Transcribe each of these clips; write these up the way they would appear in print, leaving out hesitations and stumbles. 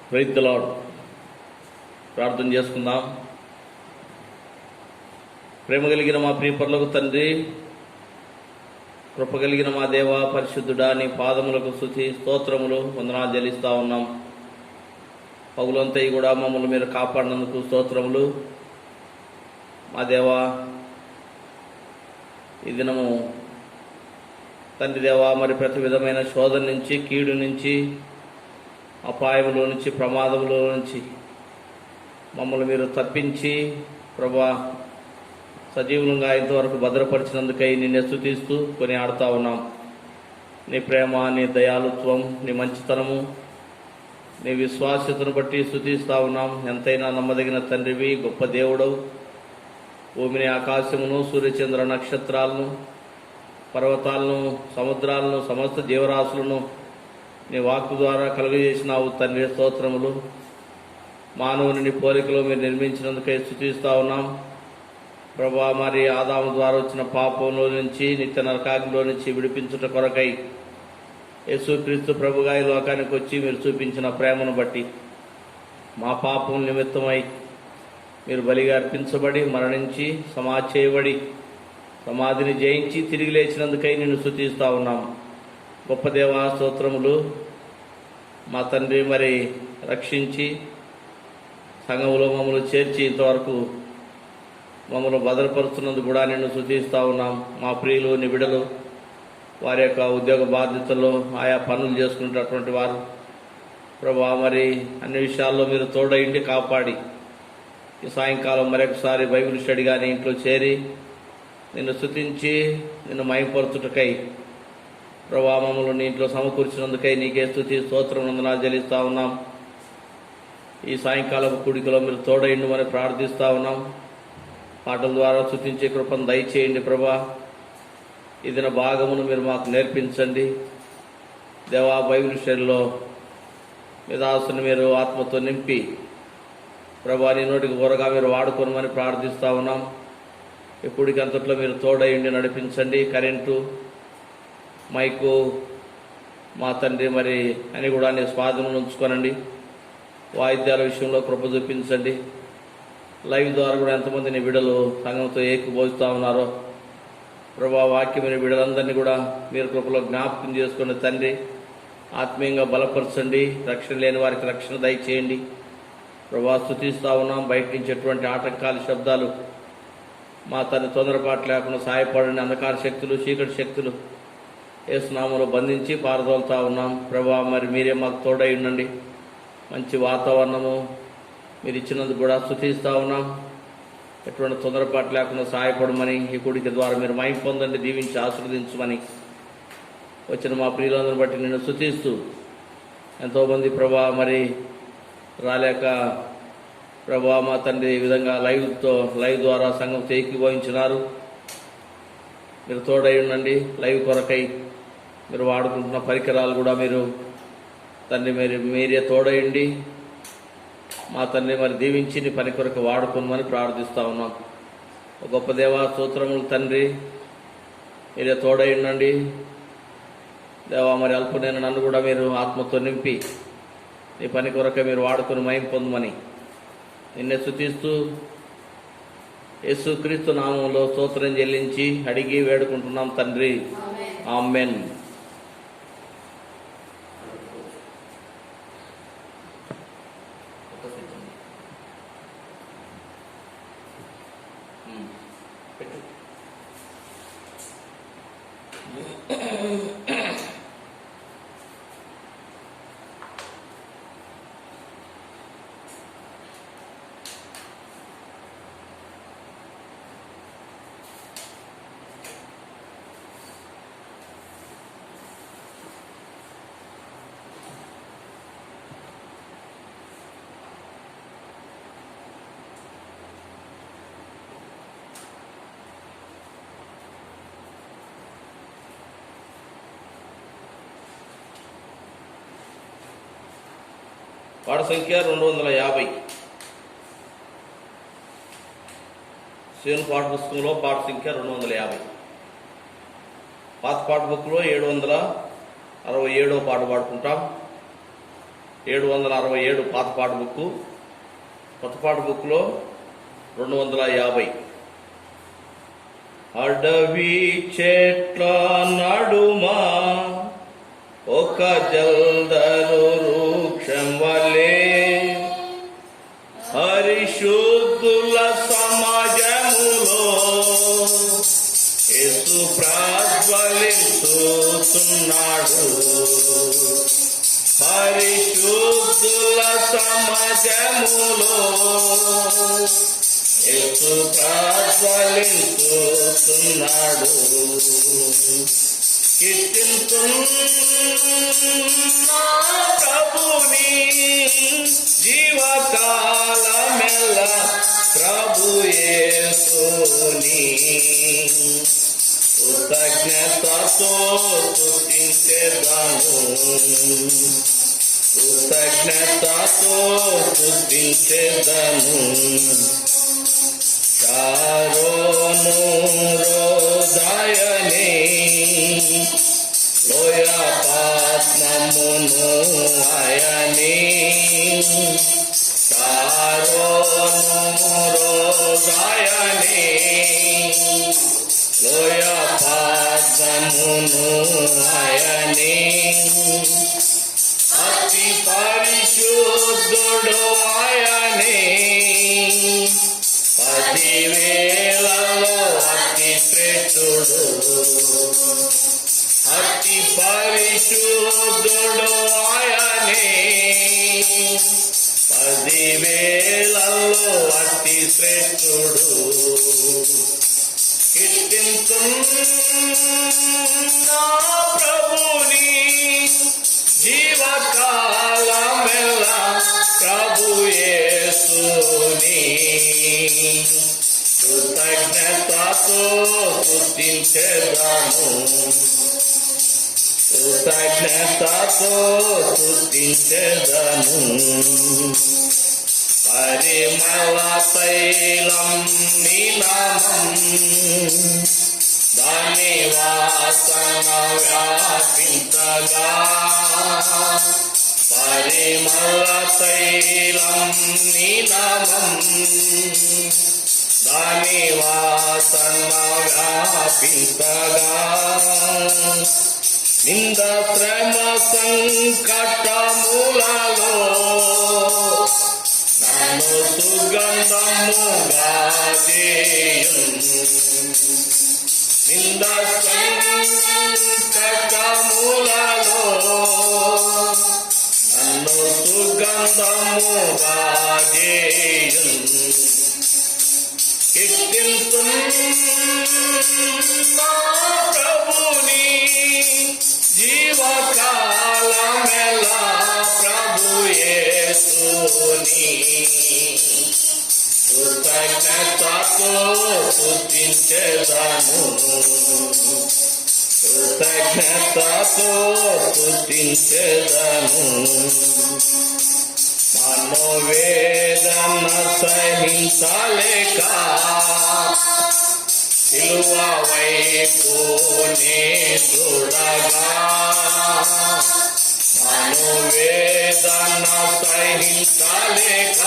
Praise the lord. ప్రార్థన చేసుకుందాం. ప్రేమ కలిగిన మా ప్రియ పరలోక తండ్రి, కృప కలిగిన మా దేవ పరిశుద్ధుడా, నీ పాదములకు స్తుతి స్తోత్రములు వందనాలు చెల్లిస్తా ఉన్నాం. పగులంతా కూడా మమ్మల్ని మీరు కాపాడినందుకు స్తోత్రములు. మా దేవా, ఈ దినము తండ్రి దేవా, మరి ప్రతి విధమైన శోధన నుంచి, కీడు నుంచి, అపాయములో నుంచి, ప్రమాదములో నుంచి మమ్మల్ని మీరు తప్పించి ప్రభా సజీవులంగా ఇంతవరకు భద్రపరిచినందుకై నిన్ను స్తుతిస్తూ కొని ఆడుతూ ఉన్నాం. నీ ప్రేమ, నీ దయాళుత్వం, నీ మంచితనము, నీ విశ్వాస్యతను బట్టి స్తుతిస్తూ ఉన్నాం. ఎంతైనా నమ్మదగిన తండ్రివి, గొప్ప దేవుడవు. భూమిని, ఆకాశమును, సూర్యచంద్ర నక్షత్రాలను, పర్వతాలను, సముద్రాలను, సమస్త జీవరాశులను నీ వాక్కు ద్వారా కలుగజేసినావు తండ్రి. స్తోత్రములు. మానవుని నీ పోలికలో మీరు నిర్మించినందుకై స్తుతిస్తూ ఉన్నాం ప్రభా. మరి ఆదాము ద్వారా వచ్చిన పాపంలో నుంచి, నిత్య నరకాగ్నిలో నుంచి విడిపించుట కొరకై యేసుక్రీస్తు ప్రభుగా ఈ లోకానికి వచ్చి మీరు చూపించిన ప్రేమను బట్టి మా పాపం నిమిత్తమై మీరు బలిగా అర్పించబడి, మరణించి, చేయబడి, సమాధిని జయించి తిరిగి లేచినందుకై నిన్ను స్తుతిస్తూ ఉన్నాం. గొప్ప దేవా, స్తోత్రములు. మా తండ్రి, మరి రక్షించి సంఘములో మమ్మల్ని చేర్చి ఇంతవరకు మమ్మల్ని భద్రపరుస్తున్నందుకు కూడా నిన్ను స్తుతిస్తూ ఉన్నాం. మా ప్రియులు, నీ బిడ్డలు వారి యొక్క ఉద్యోగ బాధ్యతల్లో ఆయా పనులు చేసుకునేటటువంటి వారు ప్రభా, మరి అన్ని విషయాల్లో మీరు తోడయిండి కాపాడి ఈ సాయంకాలం మరొకసారి బైబిల్ స్టడీ కానీ ఇంట్లో చేరి నిన్ను స్తుతించి నిన్ను మహిమపరచుటకై ప్రభా మమ్మల్ని నీ ఇంట్లో సమకూర్చినందుకై నీకే స్తుతి స్తోత్రం వందనాలు చెల్లిస్తూ ఉన్నాం. ఈ సాయంకాలం కూడికలో మీరు తోడయిండమని ప్రార్థిస్తూ ఉన్నాం. పాటల ద్వారా స్తుతించే కృపను దయచేయండి ప్రభా. ఇదిన భాగమును మీరు మాకు నేర్పించండి దేవా. బైబిల్ స్టడీలో మీ దాసుని మీరు ఆత్మతో నింపి ప్రభా నీ నోటికి త్వరగా మీరు వాడుకోనమని ప్రార్థిస్తూ ఉన్నాం. ఇప్పటికి అంతట్లో మీరు తోడయిండి నడిపించండి. కరెంటు, మైకు మా తండ్రి మరి అని కూడా నీ స్వాధీనం ఉంచుకోనండి. వాయిద్యాల విషయంలో కృప చూపించండి. లైవ్ ద్వారా కూడా ఎంతమంది నీ బిడ్డలు సంఘంతో ఏకీభవిస్తూ ఉన్నారో ప్రభా, వాక్యమైన బిడ్డలందరినీ కూడా మీరు కృపలో జ్ఞాపకం చేసుకుని తండ్రి ఆత్మీయంగా బలపరచండి. రక్షణ లేని వారికి రక్షణ దయచేయండి ప్రభా. స్తుతిస్తూ ఉన్నాం. బయట నుంచి ఎటువంటి ఆటంకాల శబ్దాలు మా తన తొందరపాటు లేకుండా సహాయపడండి. అంధకార శక్తులు, చీకటి శక్తులు యేసు నామములో బంధించి పారదోలుతూ ఉన్నాం ప్రభా. మరి మీరే మాకు తోడై ఉండండి. మంచి వాతావరణము మీరు ఇచ్చినందుకు కూడా స్తుతిస్తూ ఉన్నాం. ఎటువంటి తొందరపాటు లేకుండా సహాయపడమని ఈ కూడిక ద్వారా మీరు మహిమ పొందండి, దీవించి ఆశీర్వదించమని వచ్చిన మా ప్రియులందరిని బట్టి నేను స్తుతిస్తూ, ఎంతోమంది ప్రభా మరి రాలేక ప్రభా మా తండ్రి ఈ విధంగా లైవ్ ద్వారా సంఘం ఏకీభవించినారు. మీరు తోడై ఉండండి. లైవ్ కొరకై మీరు వాడుకుంటున్న పరికరాలు కూడా మీరు తండ్రి మీరే తోడయండి మా తండ్రి. మరి దీవించి నీ పని కొరకు వాడుకోమని ప్రార్థిస్తూ ఉన్నాం. గొప్ప దేవా, స్తోత్రములు తండ్రి. మీరే తోడయండి దేవా. మరి అల్పనైన నన్ను కూడా మీరు ఆత్మతో నింపి నీ పని కొరకు మీరు వాడుకొని మహిమ పొందమని నిన్నే స్తుతిస్తూ యేసుక్రీస్తు నామములో స్తోత్రం చెల్లించి అడిగి వేడుకుంటున్నాం తండ్రి. ఆమేన్. పాట సంఖ్య 250. సేను పాఠ పుస్తకంలో పాట సంఖ్య 250. పాత పాట బుక్లో 767వ పాట పాడుకుంటాం. 767 పాత పాట బుక్కు, కొత్త పాట బుక్లో 250. అడవి చెట్ల నడుమా ఒక జల్దరు వృక్షం వలె పరిశుద్ధుల సమాజములో యేసు ప్రజ్వలించుతున్నాడు. పరిశుద్ధుల సమాజములో యేసు ప్రజ్వలించుతున్నాడు. కీర్తింతున్నా ప్రభుని జీవకాలమెల్ల ప్రభు యేసుని కృతజ్ఞతతో స్తుతించెదను. కృతజ్ఞతతో స్తుతించెదను. చారోను రోదాయని లోయ పాత్మమును ఆయని. చారోను రోదాయని లోయ పాత్మమును ఆయని. అతి పరిశుద్ధుడు ఆయనే. 10,000లలో అతి శ్రేష్ఠుడు. అతి పరిశుద్ధుడు ఆయనే. 10,000లలో అతి శ్రేష్ఠుడు. కీర్తింతున్నా ప్రభుని జీవకాలమెల్ల ప్రభు యేసుని. కృతజ్ఞతతో స్తుతించెదను. కృతజ్ఞతతో స్తుతించెదను. పరిమళ తైలం నీ నామం దాని వాసన వ్యాపించగా. పరిమళ తైలం నీ నామం దాని వాసన వ్యాపించగా. నింద శ్రమ సంకటములలో నన్ను సుగంధముగా చేయును. నింద సంకటములలో నన్ను సుగంధముగా చేయును. కీర్తింతున్నా ప్రభుని జీవకాలమెల్ల ప్రభు యేసుని. కృతజ్ఞతతో స్తుతించెదను. కృతజ్ఞతతో స్తుతించెదను. మనోవేదన సహించలేక సిలువ వైపు నే చూడగా. మనోవేదన సహించలేక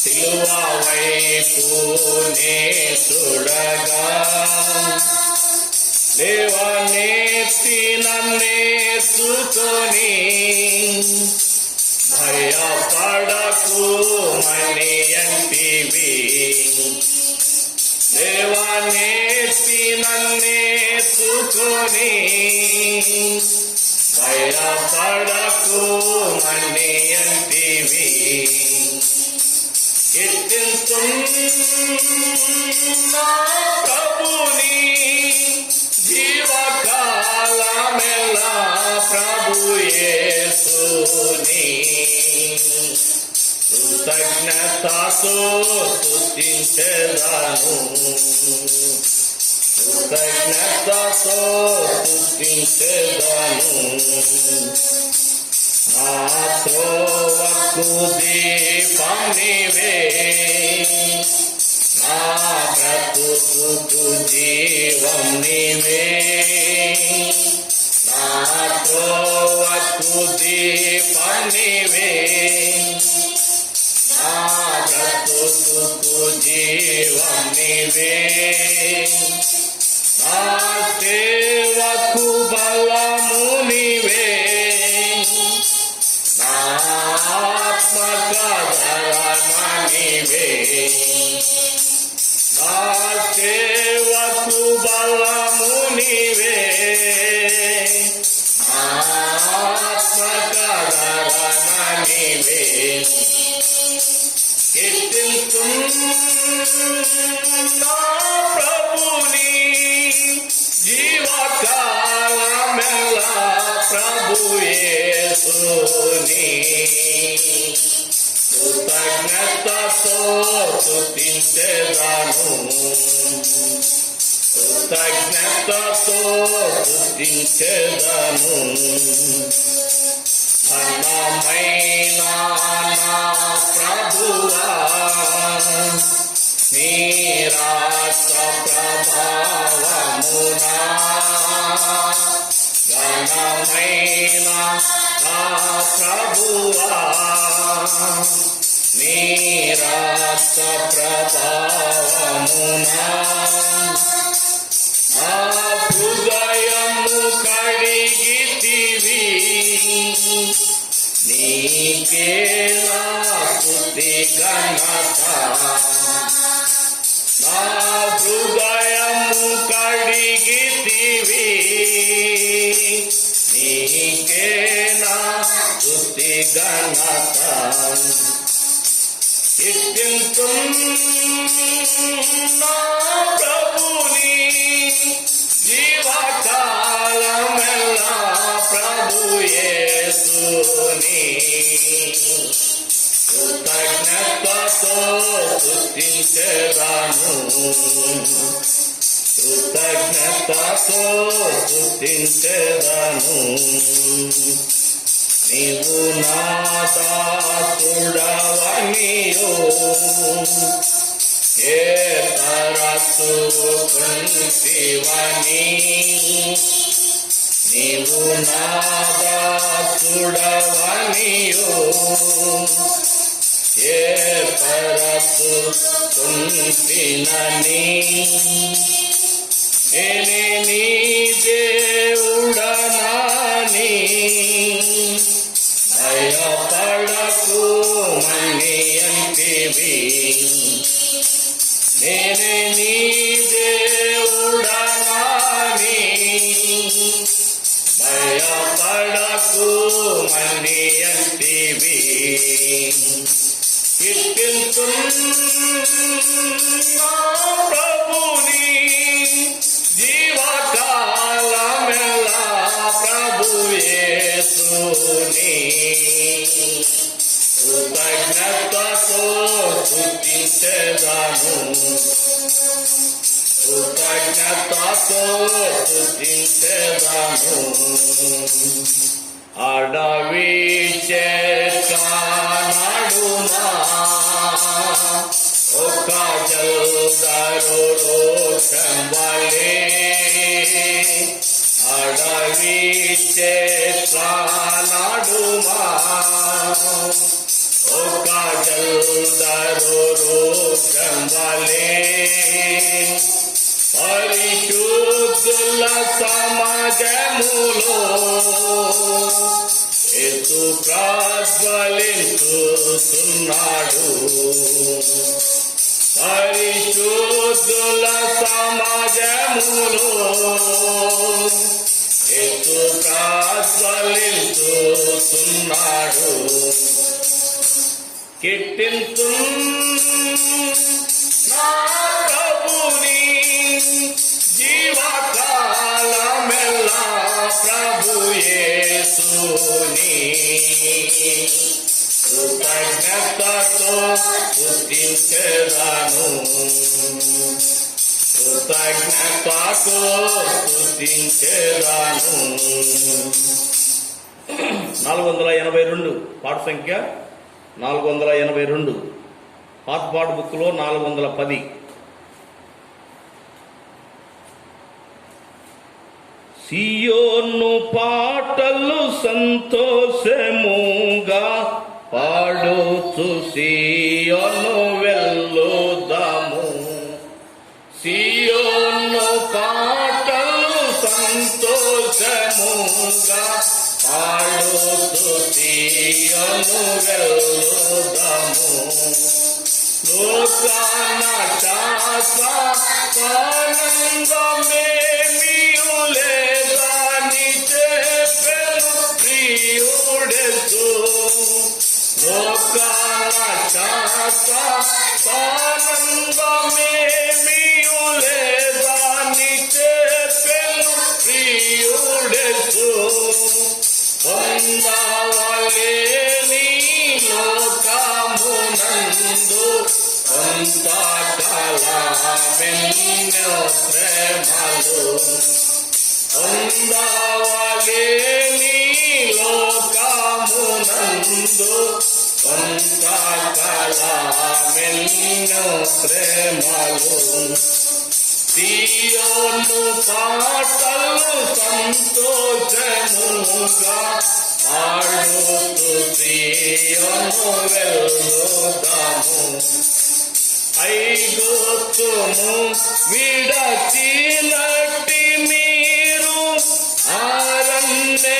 సిలువ వైపు నే చూడగా. లేవనెత్తి నన్నేసుకొని భయపడకు మని అంటివి. లేవనెత్తి నన్నేసుకొని భయపడకు మని అంటివి. కీర్తింతున్నా ప్రభుని జీవకాలమెల్ల ప్రభు యేసుని. కృతజ్ఞతతో స్తుతించెదను. కృతజ్ఞతతో స్తుతించెదను. నా త్రోవకు దీపం నీవే. నా బ్రతుకు జీవం నీవే. నా త్రోవకు దీపం నీవే, నా బ్రతుకుకు జీవం నీవే, నా సేవకు బలము నీవే, నా ఆత్మకధరణ నీవే, నా సేవకు బలము నీవే, నా ఆత్మకధరణ నీవే. కీర్తింతున్నా ప్రభుని జీవకాలమెల్లా, ప్రభు యేసుని కృతజ్ఞతతో స్తుతించెదను, కృతజ్ఞతతో స్తుతించెదను. ఘనమైన నా ప్రభువా, నీ రాక ప్రభావమునా, ఘనమైన నా ప్రభువా, నీ రాక ప్రభావమునా, నా హృదయము కడిగితివి, నీకే నా స్తుతి ఘనత, నా హృదయము కడిగితివి, నీకే నా స్తుతి ఘనత. కీర్తింతున్నా ప్రభుని జీవకాలమెల్లా, ప్రభు యేసుని కృతజ్ఞతతో స్తుతించెదను, కృతజ్ఞతతో స్తుతించెదను. నీవు నా దాసుడవనియో ఏర్పరచుకొంటివని, నీవు నా దాసుడవనియో ఏర్పరచుకొంటినని, నేనే నీ దేవుడనాని భయపడకు మని అంటివి, నేనే నీ దేవుడనాని భయపడకు మని అంటివి. కీర్తింతున్నా ప్రభుని జీవకాలమెల్లా, ప్రభు యేసుని కృతజ్ఞతతో స్తుతించెదను, కృతజ్ఞతతో స్తుతించెదను. అడవి చెట్ల నడుమా ఒక జల్దరు రోషం వలె, అడవి చెట్ల నడుమా ఒక జల్దరు రోషం వలె, పరిశుద్ధుల సమాజములో యేసు ప్రజ్వలించుచున్నాడు, పరిశుద్ధుల సమాజములో యేసు ప్రజ్వలించుచున్నాడు. కీర్తింతున్నా ప్రభుని జీవకాలమెల్లా, ప్రభు యేసుని కృతజ్ఞతతో స్తుతించెదను, కృతజ్ఞతతో స్తుతించెదను. 482 పాట సంఖ్య 482, పాత పాట బుక్లో 410. సియోను పాటలు సంతోషముగా పాడుచు సియోను వెళ్ళుదాము. సియోను పాటలు సంతోషముగా పాడుచు సియోను వెళ్ళుదాము. లోకాన శాశ్వతానందమేమియు లేదని చెప్పెను ప్రియుడెసు. లోకాన శాశ్వతానందమేమియు లేదని చెప్పెను ప్రియుడెసు. పొందవలేని లోకమునందు కొంతకాలమెన్నో శ్రమలు. పొందవలేని లోకమునందు కొంతకాలమెన్నో శ్రమలు. సియోను పాటలు సంతోషముగా పాడుతూ సియోను వెళ్ళుదాము. ఐగుప్తును విడచినట్టి మీరు అరణ్యవాసులై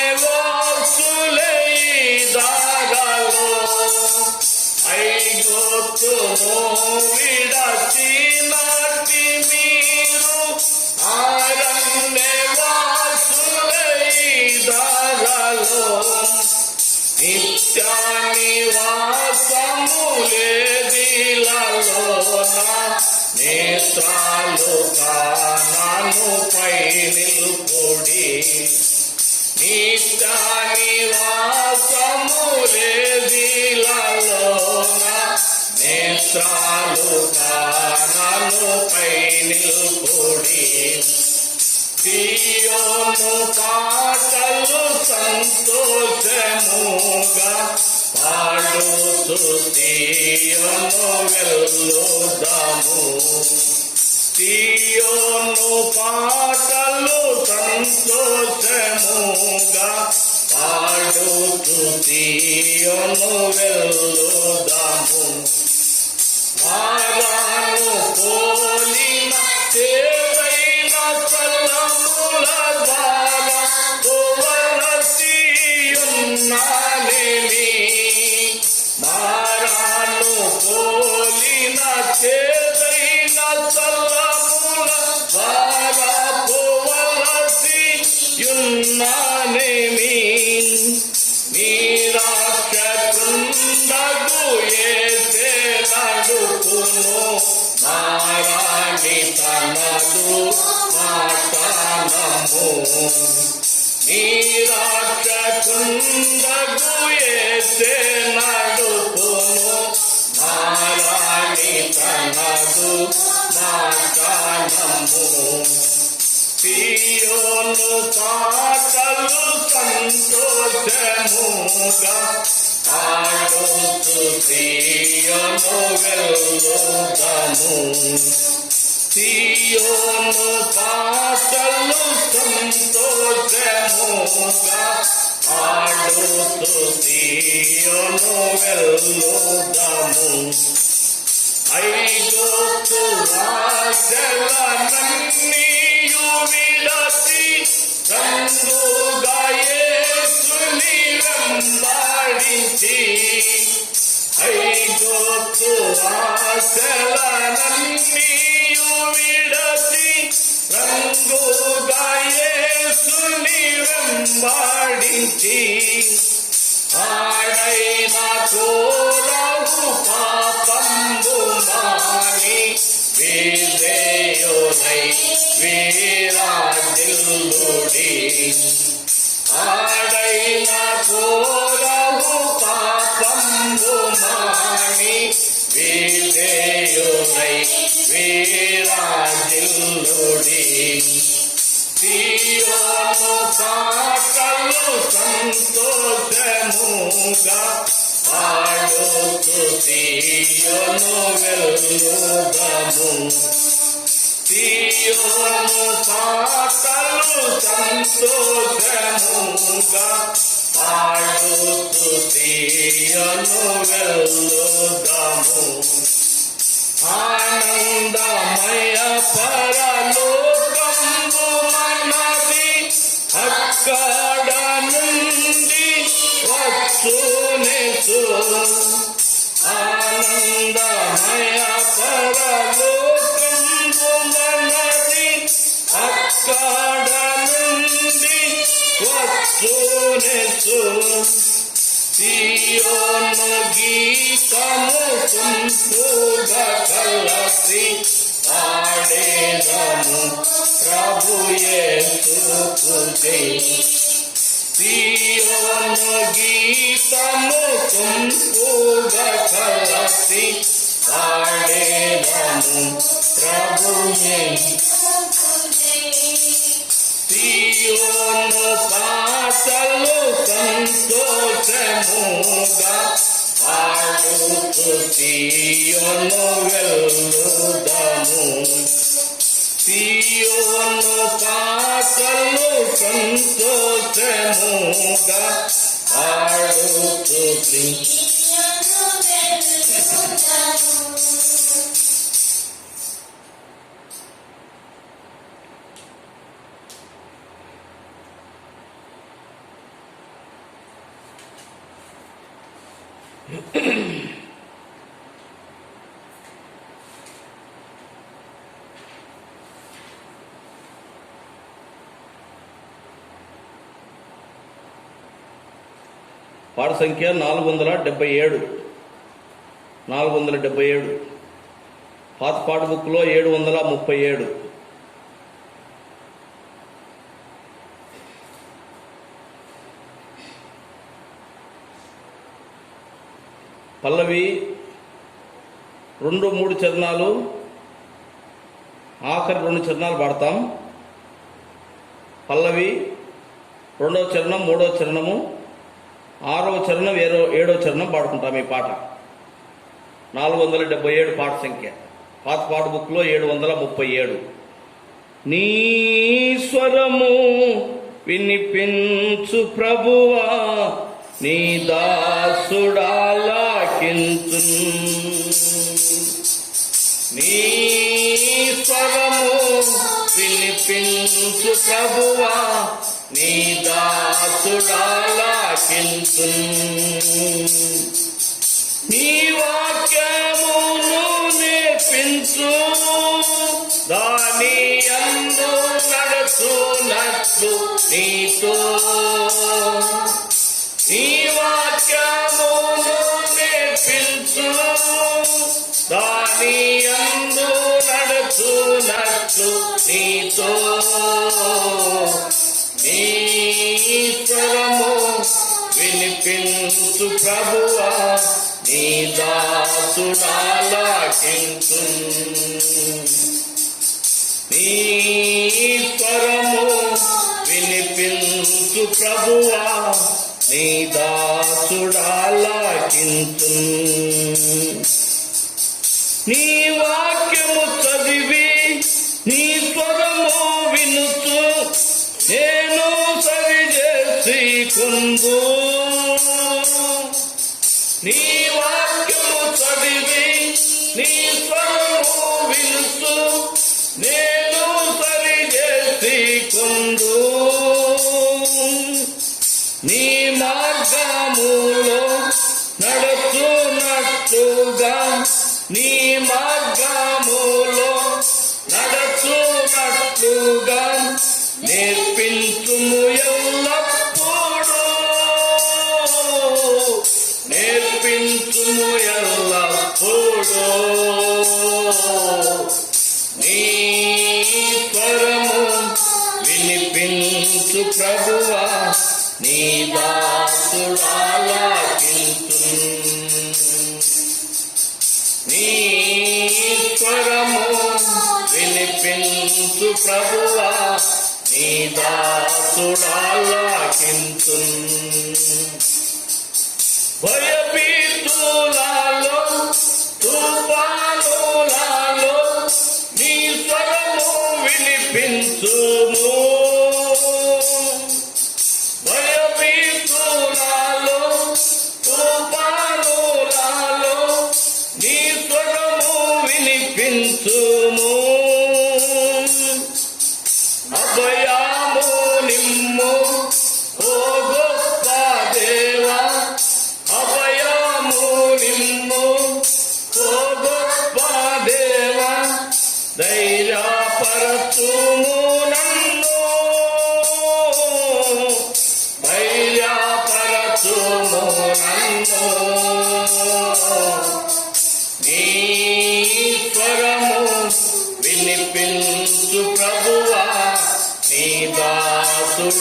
దాగలో. ఐగుప్తును విడచినట్టి మీరు అరణ్యవాసులై దాగలో. నిత్య నివాసములేదిలలోన నేత్రాలు కానాను పై నిలుపుడి. నిత్య నివాసములేదిలలోన నేత్రాలు కానాను పై నిలుపుడి. సియోను పాటలు సంతోషముగా పాడుతూ సియోను వెళ్ళుదాము. సియోను పాటలు సంతోషముగా పాడుతూ సియోను వెళ్ళుదాము. మారాను పోలిన సేవైన స్థలముల ద్వారా పోవలసియున్నానేమి. మారాను పోలిన సేవైన స్థలముల ద్వారా పోవలసియున్నానేమి. నిరాక్షకుండగు యేసే నడుపును మారాని తనదు మాటనము. నిరాక్షకుండగు యేసే నడుపును మారాని తనదు మాటనము. సియోను పాటలు సంతోషముగా పాడుతూ సియోను వెళ్ళుదాము. సియోను పాటలు సంతోషముగా పాడుతూ సియోను వెళ్ళుదాము. ఐగుప్తు రాజలనన్నీయు విడచి రంగుగా యేసుని వెంబడించి. ఐగుప్తు రాజలనన్నీయు విడచి రంగుగా యేసుని వెంబడించి. ఆడైన కోరవు పాపంబు మాని విధేయులై వీరాజిల్లుడి. ఆడైన కోరవు పాపంబు మాని విధేయులై వీరాజిల్లుడి. సియోను పాటలు సంతోషముగా పాడుతూ సియోను వెళ్ళుదాము. సియోను పాటలు సంతోషముగా పాడుతూ సియోను వెళ్ళుదాము. ఆనందమయ పరలోకము మనది, అక్కడ నుండి వచ్చునేసు. ఆనందమయ పరలోకము మనది, అక్కడ నుండి వచ్చునేసు. సియోను గీతము సంపుగా కలసి పాడేదము ప్రభు యేసుకు జై. సియోను గీతము సంపుగా కలసి పాడేదము ప్రభు యేసుకు జై. సియోను పాటలు సంతోషముగా పాడుతూ సియోను వెళ్ళుదాము. సియోను పాటలు సంతోషముగా పాడుతూ సియోను వెళ్ళుదాము. పాట సంఖ్య 477. 477 పాత పాట బుక్లో 737. పల్లవి 2-3 చరణాలు, ఆఖరి 2 చరణాలు పాడతాం. పల్లవి 2వ చరణం, 3వ చరణము, 6వ చరణం, 7వ చరణం పాడుకుంటాం. ఈ పాట 477 పాట సంఖ్య. పాత పాట బుక్లో 737. నీ స్వరము వినిపించు ప్రభువా, నీ దాసుడాలాకించు. నీ స్వరము వినిపించు ప్రభువా, నీ దాసుడాలాకించు. నీ వాక్యమును నేర్పించు, దాని యందు నడుచునట్లు నీతో. నీ వాక్యమును నేర్పించు, దాని యందు నడుచునట్లు నీతో. నీ స్వరము వినిపించు ప్రభువా, నీ దాసుడాలాకించు. నీ స్వరము వినిపించు ప్రభువా, నీ దాసుడాలాకించు. నీ వాక్యము చదివి నీ స్వరము వినుచు, నేను సరిచేసి కొందు. నీ వాక్యము చదివి నీ స్వరము వినుచు, నేను సరిచేసి కొందు. నీ మార్గములో నడుచునట్లుగా, నీ మార్గములో నడుచునట్లుగా నేర్పించుము ఎల్లప్పుడూ. నేర్పించుము ఎల్లప్పుడూ. నీ స్వరము వినిపించు ప్రభువా, నీ దాసుడాలాకించు. నీ స్వరము వినిపించు ప్రభువా, నీ దాసుడాలాకించు. భయభీతులలో తుఫానులలో నీ స్వరము నన్ను నీ స్వరము వినిపించు ప్రభువా, నీ దాసుడాలాకించున్.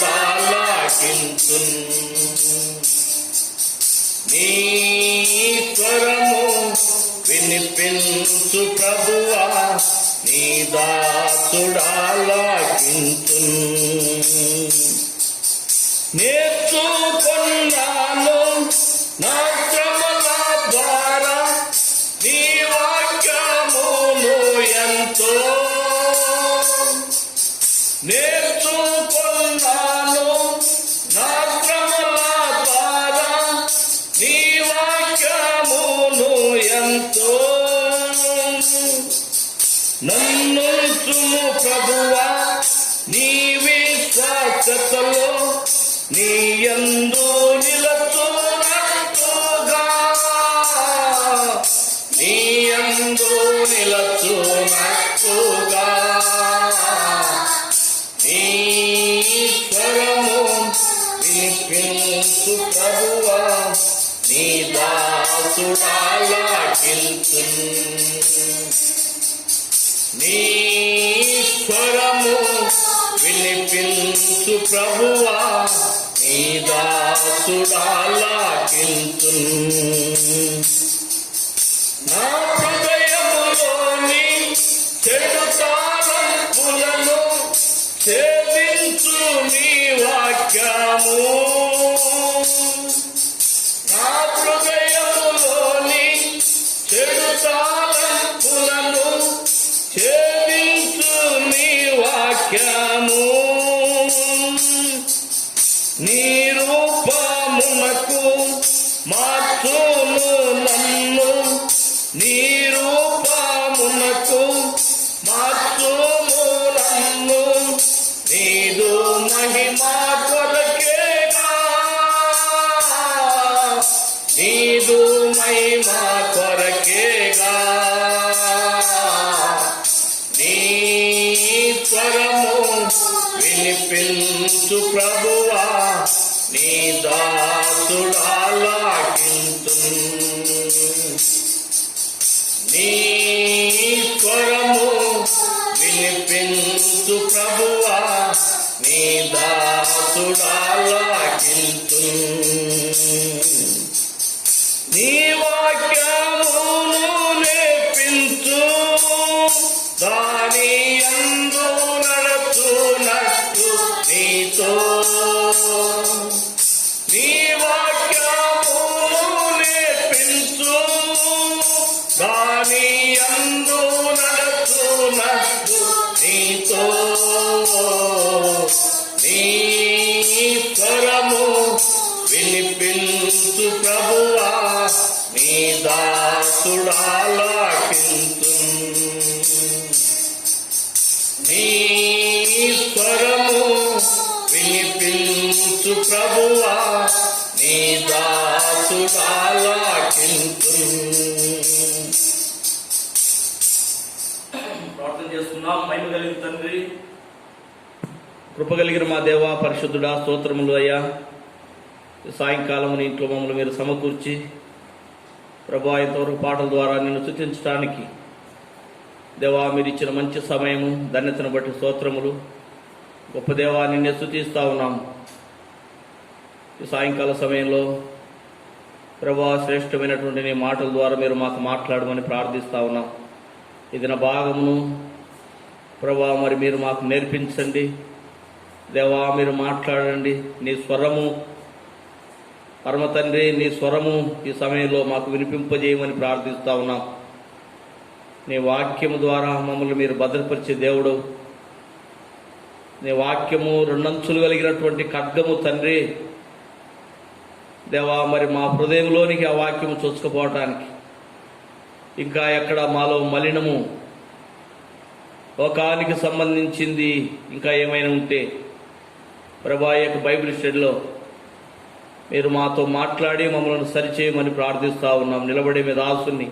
నీ స్వరము వినిపించు ప్రభువా, నీ దాసుడాలాకించున్. నేర్చుకున్నాను నా శ్రమల ద్వారా నీ వాక్యమును ఎంతో. నేర్చుకున్నాను నా శ్రమల ద్వారా నీ వాక్యమును ఎంతో. నన్నుంచుము ప్రభువా నీ విశ్వాసతలో, నీ యందు నిలచునట్టుగా, నీ యందు నిలచునట్టుగా. నీ స్వరము వినిపించు ప్రభువా, నీ దాసుడాలాకించున్. నీ స్వరము వినిపించు ప్రభువా, నీ దాసుడాలాకించున్. నా హృదయములోని చెడు తలంపులను ఛేదించు నీ వాక్యము. నా హృదయములోని చెడు తలంపులను ఛేదించు నీ వాక్యము. నీ రూపమునకు మార్చును నన్ను, నీ రూపమునకు మార్చును నన్ను. నీదు మహిమా కొరకేగా, నీదు మహిమా కొరకేగా. నీ స్వరము వినిపించు ప్రభువా, నీ దాసుడాలాకించున్. నీ స్వరము వినిపించు ప్రభువా, నీ దాసుడాలాకించున్. నీ వాక్యమును నేర్పించు, దాని యందు నడుచునట్టు నీతో. నీ వాక్యమును నేర్పించు, దాని యందు నడుచునట్టు నీతో. నీ స్వరము వినిపించు ప్రభువా, నీ దాసుడాలాకించున్. నీ స్వరము వినిపించు ప్రభువా, నీ దాసుడాలాకించున్. ప్రార్థన చేసుకున్నాం. మహిమ కలిగిన తండ్రి, కృప కలిగిన మా దేవ, పరిశుద్ధుడా, స్తోత్రములు అయ్యా. సాయంకాలం నీ ఇంట్లో మమ్మల్ని మీరు సమకూర్చి ప్రభా ఇంతవరకు పాటల ద్వారా నిన్ను స్తుతించడానికి దేవా మీరు ఇచ్చిన మంచి సమయము, ధన్యతను బట్టి స్తోత్రములు. గొప్ప దేవా నిన్నే స్తుతిస్తా ఉన్నాము. ఈ సాయంకాల సమయంలో ప్రభా శ్రేష్టమైనటువంటి నీ మాటల ద్వారా మీరు మాకు మాట్లాడమని ప్రార్థిస్తా ఉన్నాం. ఇది నా భాగమును ప్రభా మరి మీరు మాకు నేర్పించండి దేవా, మీరు మాట్లాడండి. నీ స్వరము పరమ తండ్రి, నీ స్వరము ఈ సమయంలో మాకు వినిపింపజేయమని ప్రార్థిస్తా ఉన్నాం. నీ వాక్యము ద్వారా మమ్మల్ని మీరు భద్రపరిచే దేవుడు. నీ వాక్యము రెండంచులు కలిగినటువంటి ఖడ్గము తండ్రి దేవా, మరి మా హృదయంలోనికి ఆ వాక్యము చొచ్చుకుపోవటానికి ఇంకా ఎక్కడ మాలో మలినము లోకానికి సంబంధించింది ఇంకా ఏమైనా ఉంటే ప్రభా యొక్క బైబిల్ స్టడీలో మీరు మాతో మాట్లాడి మమ్మల్ని సరిచేయమని ప్రార్థిస్తూ ఉన్నాం. నిలబడే మీ దాసుని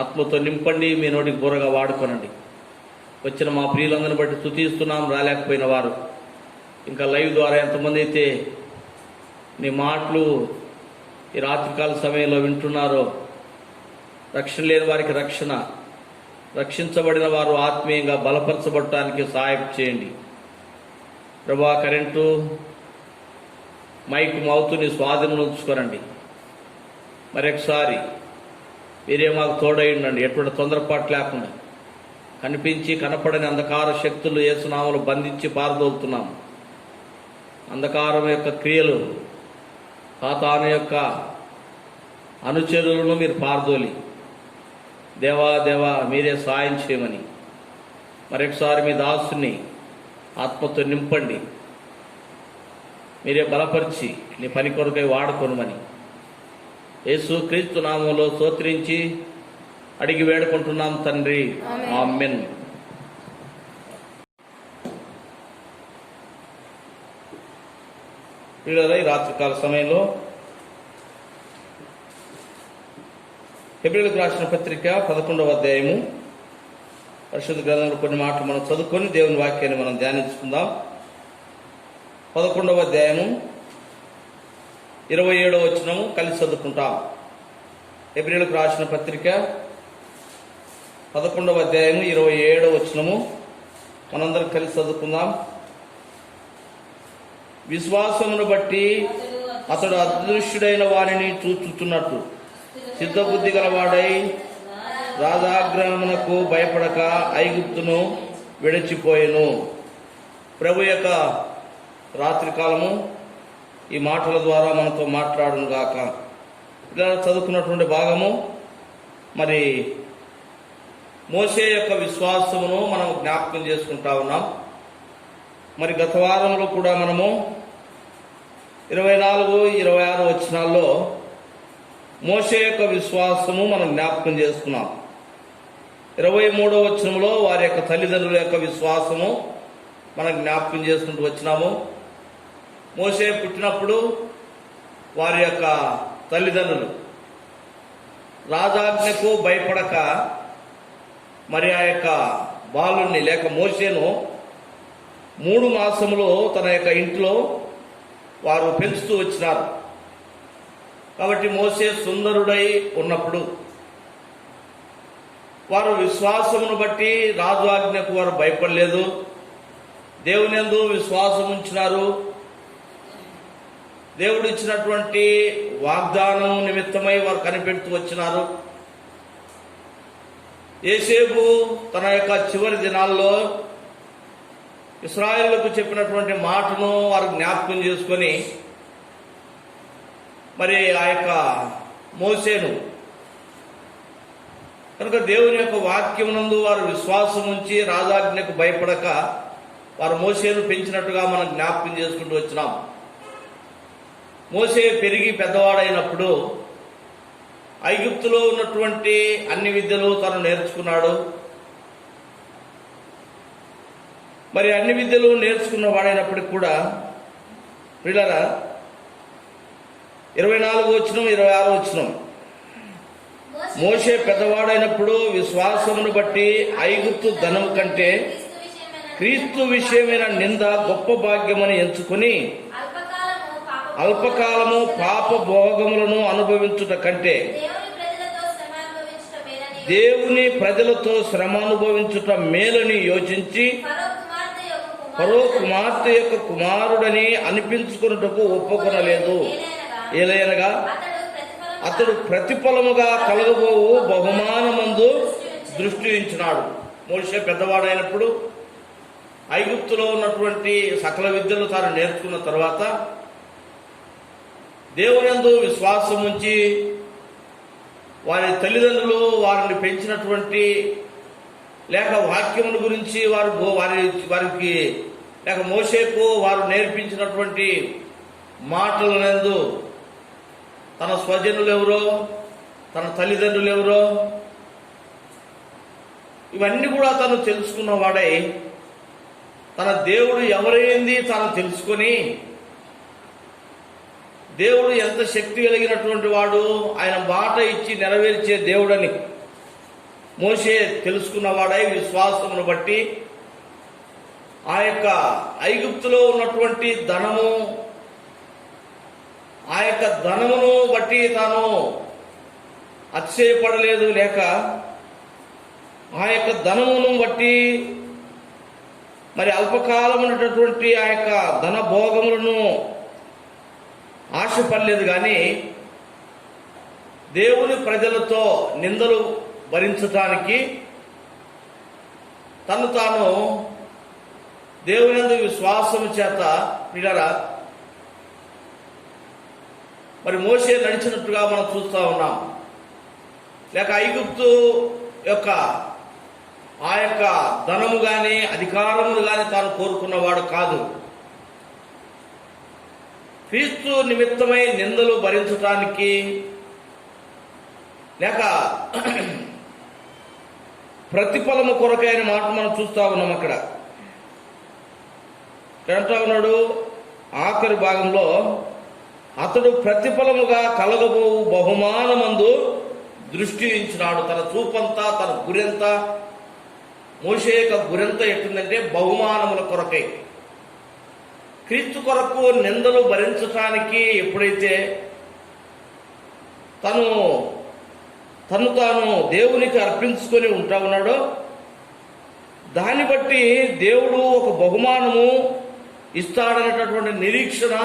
ఆత్మతో నింపండి, మీ నోటికి బుర్రగా వాడుకోనండి. వచ్చిన మా ప్రియులందరిని బట్టి స్తుతిస్తున్నాం. రాలేకపోయిన వారు ఇంకా లైవ్ ద్వారా ఎంతమంది అయితే నీ మాటలు ఈ రాత్రికాల సమయంలో వింటున్నారో, రక్షణ లేని వారికి రక్షణ, రక్షించబడిన వారు ఆత్మీయంగా బలపరచబడటానికి సహాయం చేయండి ప్రభా. కరెంటు మైక్ మౌతుని స్వాధీనం ఉంచుకోనండి. మరొకసారి మీరే మాకు తోడై ఉండండి. ఎటువంటి తొందరపాటు లేకుండా కనిపించి కనపడని అంధకార శక్తులు యేసునామములో బంధించి పారదోలుతున్నాము. అంధకారం యొక్క క్రియలు, సాతాను యొక్క అనుచరులను మీరు పారదోలి దేవా దేవా మీరే సాయం చేయమని మరొకసారి మీ దాసుని ఆత్మతో నింపండి. మీరే బలపరిచి నీ పని కొరకై వాడుకొనుమని యేసు క్రీస్తు నామములో స్తోత్రించి అడిగి వేడుకుంటున్నాం తండ్రి, ఆమేన్. ఈ రాత్రికాల సమయంలో హెబ్రీయులకు రాసిన పత్రిక 11వ అధ్యాయము పరిశుద్ధ గ్రంథంలో కొన్ని మాటలు మనం చదువుకొని దేవుని వాక్యాన్ని మనం ధ్యానించుకుందాం. 11వ అధ్యాయము 27వ వచనము కలిసి చదువుకుంటాం. హెబ్రీయులకు రాసిన పత్రిక 11వ అధ్యాయము 27వ వచనము మనందరం కలిసి చదువుకుందాం. విశ్వాసమును బట్టి అతడు అదృశ్యుడైన వారిని చూచుచున్నట్టు సిద్ధబుద్ధి గలవాడై రాజాగ్రహమునకు భయపడక ఐగుప్తును విడిచిపోయెను. ప్రభు యొక్క రాత్రికాలము ఈ మాటల ద్వారా మనతో మాట్లాడును గాక. ఇలా చదువుకున్నటువంటి భాగము మరి మోషే యొక్క విశ్వాసమును మనం జ్ఞాపకం చేసుకుంటా ఉన్నాం. మరి గత వారంలో కూడా మనము 24, 26 వచనాల్లో మోషే యొక్క విశ్వాసము మనం జ్ఞాపకం చేసుకున్నాం. 23వ వచనంలో వారి యొక్క తల్లిదండ్రుల యొక్క విశ్వాసము మనం జ్ఞాపకం చేసుకుంటూ వచ్చినాము. మోషే పుట్టినప్పుడు వారి యొక్క తల్లిదండ్రులు రాజాజ్ఞకు భయపడక మరి ఆ యొక్క బాలుని లేక మోషేను 3 మాసములు తన యొక్క ఇంట్లో వారు పెంచుతూ వచ్చినారు. కాబట్టి మోషే సుందరుడై ఉన్నప్పుడు వారు విశ్వాసమును బట్టి రాజు ఆజ్ఞకు వారు భయపడలేదు. దేవుని యందు విశ్వాసం ఉంచినారు. దేవుడు ఇచ్చినటువంటి వాగ్దానం నిమిత్తమై వారు కనిపెడుతూ వచ్చినారు. యోసేపు తన యొక్క చివరి దినాల్లో ఇశ్రాయేలుకు చెప్పినటువంటి మాటను వారు జ్ఞాపకం చేసుకొని మరి ఆ యొక్క మోషేను కనుక దేవుని యొక్క వాక్యమునందు వారు విశ్వాసం ఉంచి రాజాజ్ఞకు భయపడక వారు మోషేను పెంచినట్టుగా మనం జ్ఞాపకం చేసుకుంటూ వచ్చినాం. మోషే పెరిగి పెద్దవాడైనప్పుడు ఐగుప్తులో ఉన్నటువంటి అన్ని విద్యలు తను నేర్చుకున్నాడు. మరి అన్ని విద్యలు నేర్చుకున్న వాడైనప్పటికి కూడా పిల్లరా 24వ వచనం 26వ వచనం మోషే పెద్దవాడైనప్పుడు విశ్వాసమును బట్టి ఐగుప్తు ధనము కంటే క్రీస్తు విషయమైన నింద గొప్ప భాగ్యమని ఎంచుకుని అల్పకాలము పాప భోగములను అనుభవించుట కంటే దేవుని ప్రజలతో శ్రమ అనుభవించుట మేలని యోచించి ఫరో కుమార్తె యొక్క కుమారుడని అనిపించుకున్నటకు ఒప్పుకొనలేదు. ఏలయనగా అతడు ప్రతిఫలముగా కలగబోవు బహుమానమందు దృష్టి ఉంచినాడు. మోషే పెద్దవాడైనప్పుడు ఐగుప్తులో ఉన్నటువంటి సకల విద్యలు తాను నేర్చుకున్న తర్వాత దేవునందు విశ్వాసం ఉంచి వారి తల్లిదండ్రులు వారిని పెంచినటువంటి లేక వాక్యముల గురించి వారికి లేక మోషేకు వారు నేర్పించినటువంటి మాటలనందు తన స్వజనులు ఎవరో, తన తల్లిదండ్రులు ఎవరో, ఇవన్నీ కూడా తను తెలుసుకున్న వాడై తన దేవుడు ఎవరైంది తాను తెలుసుకొని దేవుడు ఎంత శక్తి కలిగినటువంటి వాడు, ఆయన మాట ఇచ్చి నెరవేర్చే దేవుడని మోషే తెలుసుకున్నవాడై విశ్వాసమును బట్టి ఆ యొక్క ఐగుప్తులో ఉన్నటువంటి ధనము ఆ యొక్క ధనమును బట్టి తాను అతిశయపడలేదు, లేక ఆ యొక్క ధనమును బట్టి మరి అల్పకాలమైనటువంటి ఆ యొక్క ధన భోగములను ఆశపడలేదు. కానీ దేవుని ప్రజలతో నిందలు భరించటానికి తను తాను దేవుని యందు విశ్వాసము చేత పిల్లరా మరి మోషే నడిచినట్టుగా మనం చూస్తూ ఉన్నాం. లేక ఐగుప్తు యొక్క ఆ యొక్క ధనము కానీ అధికారములు కానీ తాను కోరుకున్నవాడు కాదు. క్రీస్తు నిమిత్తమై నిందలు భరించటానికి లేక ప్రతిఫలము కొరకైన మాట మనం చూస్తూ ఉన్నాం. అక్కడ అంటా ఉన్నాడు ఆఖరి భాగంలో, అతడు ప్రతిఫలముగా కలగబో బహుమానమందు దృష్టి ఉంచినాడు. తన చూపంతా, తన గురింతా, మోషే యొక్క గురింత ఎట్టుందంటే బహుమానముల కొరకై. క్రీస్తు కొరకు నిందలు భరించటానికి ఎప్పుడైతే తను తాను దేవునికి అర్పించుకొని ఉంటా ఉన్నాడో, దాన్ని బట్టి దేవుడు ఒక బహుమానము ఇస్తాడనేటటువంటి నిరీక్షణ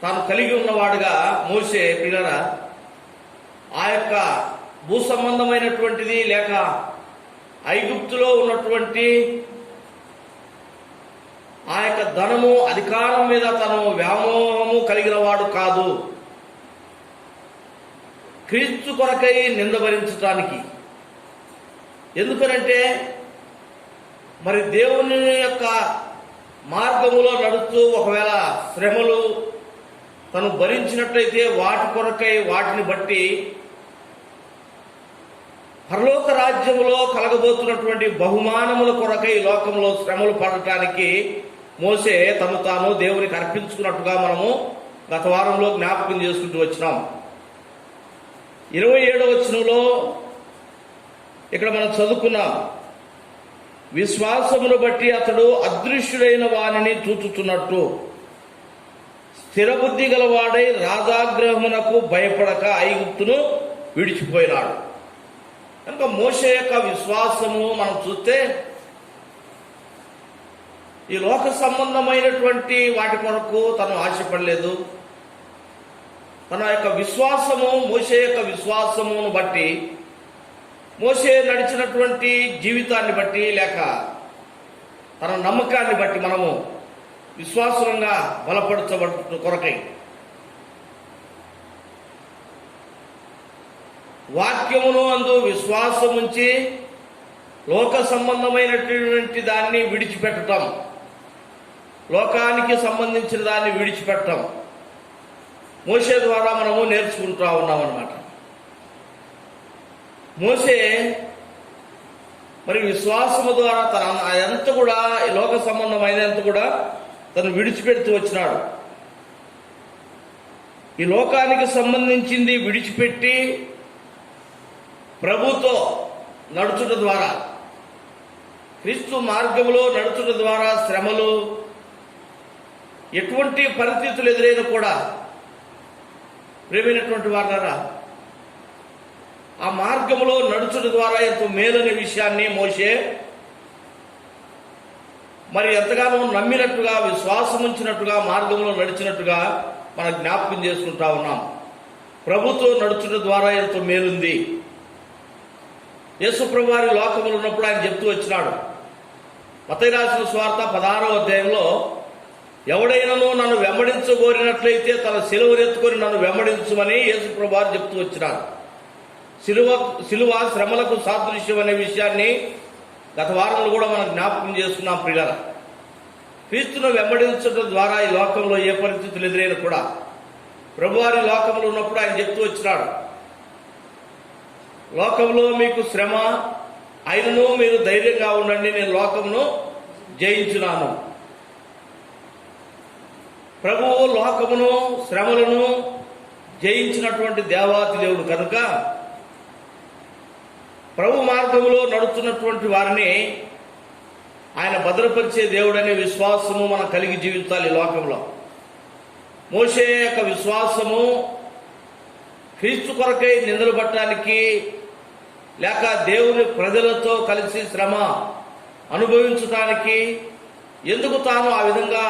తాను కలిగి ఉన్నవాడుగా మోషే పిల్లరా ఆ యొక్క భూ సంబంధమైనటువంటిది లేక ఐగుప్తులో ఉన్నటువంటి ఆ యొక్క ధనము అధికారం మీద తను వ్యామోహము కలిగిన వాడు కాదు. క్రీస్తు కొరకై నింద భరించటానికి. ఎందుకనంటే మరి దేవుని యొక్క మార్గములో నడుస్తూ ఒకవేళ శ్రమలు తను భరించినట్లయితే వాటి కొరకై, వాటిని బట్టి పరలోక రాజ్యములో కలగబోతున్నటువంటి బహుమానముల కొరకై ఈ లోకంలో శ్రమలు పడటానికి మోసే తను తాను దేవునికి అర్పించుకున్నట్టుగా మనము గత వారంలో జ్ఞాపకం చేసుకుంటూ వచ్చినాం. 27వ వచనంలో ఇక్కడ మనం చదువుకున్నాం, విశ్వాసమును బట్టి అతడు అదృశ్యుడైన వానిని చూచుతున్నట్టు స్థిరబుద్ధి గలవాడై రాజాగ్రహమునకు భయపడక ఐగుప్తును విడిచిపోయినాడు. కనుక మోషే యొక్క విశ్వాసము మనం చూస్తే ఈ లోక సంబంధమైనటువంటి వాటి కొరకు తను ఆశపడలేదు. తన యొక్క విశ్వాసము, మోషే యొక్క విశ్వాసమును బట్టి, మోషే నడిచినటువంటి జీవితాన్ని బట్టి లేక తన నమ్మకాన్ని బట్టి మనము విశ్వాసంగా బలపరచబడు కొరకై వాక్యమును అందు విశ్వాసముంచి లోక సంబంధమైనటువంటి దాన్ని విడిచిపెట్టటం, లోకానికి సంబంధించిన దాన్ని విడిచిపెట్టడం మోషే ద్వారా మనము నేర్చుకుంటా ఉన్నాం అన్నమాట. మోషే మరి విశ్వాసము ద్వారా తన ఎంత కూడా లోక సంబంధమైనంత కూడా తను విడిచిపెడుతూ వచ్చినాడు. ఈ లోకానికి సంబంధించింది విడిచిపెట్టి ప్రభుతో నడుచుట ద్వారా, క్రీస్తు మార్గములో నడుచుట ద్వారా శ్రమలు ఎటువంటి పరిస్థితులు ఎదురైనా కూడా ప్రేమైనటువంటి వారారా ఆ మార్గములో నడుచుట ద్వారా ఎంతో మేలైన విషయాన్ని మోషే మరి ఎంతగానో నమ్మినట్టుగా, విశ్వాసం ఉంచినట్టుగా, మార్గంలో నడిచినట్టుగా మనం జ్ఞాపకం చేసుకుంటా ఉన్నాం. ప్రభుతో నడుచుట ద్వారా ఎంతో మేలుంది. యేసు ప్రభు వారి లోకములు ఉన్నప్పుడు ఆయన చెప్తూ వచ్చినాడు. మత్తయి రాసిన సువార్త 16వ అధ్యాయంలో, ఎవడైనాను నన్ను వెంబడించగోరినట్లయితే తన సిలువనెత్తుకొని నన్ను వెంబడించమని యేసు ప్రభు వారు చెప్తూ వచ్చినాడు. సిలువ శ్రమలకు సాదృశ్యం అనే విషయాన్ని గత వారంలో కూడా మనం జ్ఞాపకం చేసుకున్నాం. ప్రియులారా, క్రీస్తును వెంబడించడం ద్వారా ఈ లోకంలో ఏ పరిస్థితులు ఎదురైనా కూడా ప్రభువారి లోకంలో ఉన్నప్పుడు ఆయన చెప్తూ వచ్చినాడు, లోకంలో మీకు శ్రమ అయినను మీరు ధైర్యంగా ఉండండి, నేను లోకమును జయించున్నాను. ప్రభువు లోకమును, శ్రమలను జయించినటువంటి దేవాతి దేవుడు కనుక ప్రభు మార్గములో నడుస్తున్నటువంటి వారిని ఆయన భద్రపరిచే దేవుడనే విశ్వాసము మనం కలిగి జీవించాలి. లోకంలో మోషే యొక్క విశ్వాసము క్రీస్తు కొరకై నిందలు పట్టడానికి, లేక దేవుని ప్రజలతో కలిసి శ్రమ అనుభవించడానికి ఎందుకు తాను ఆ విధంగా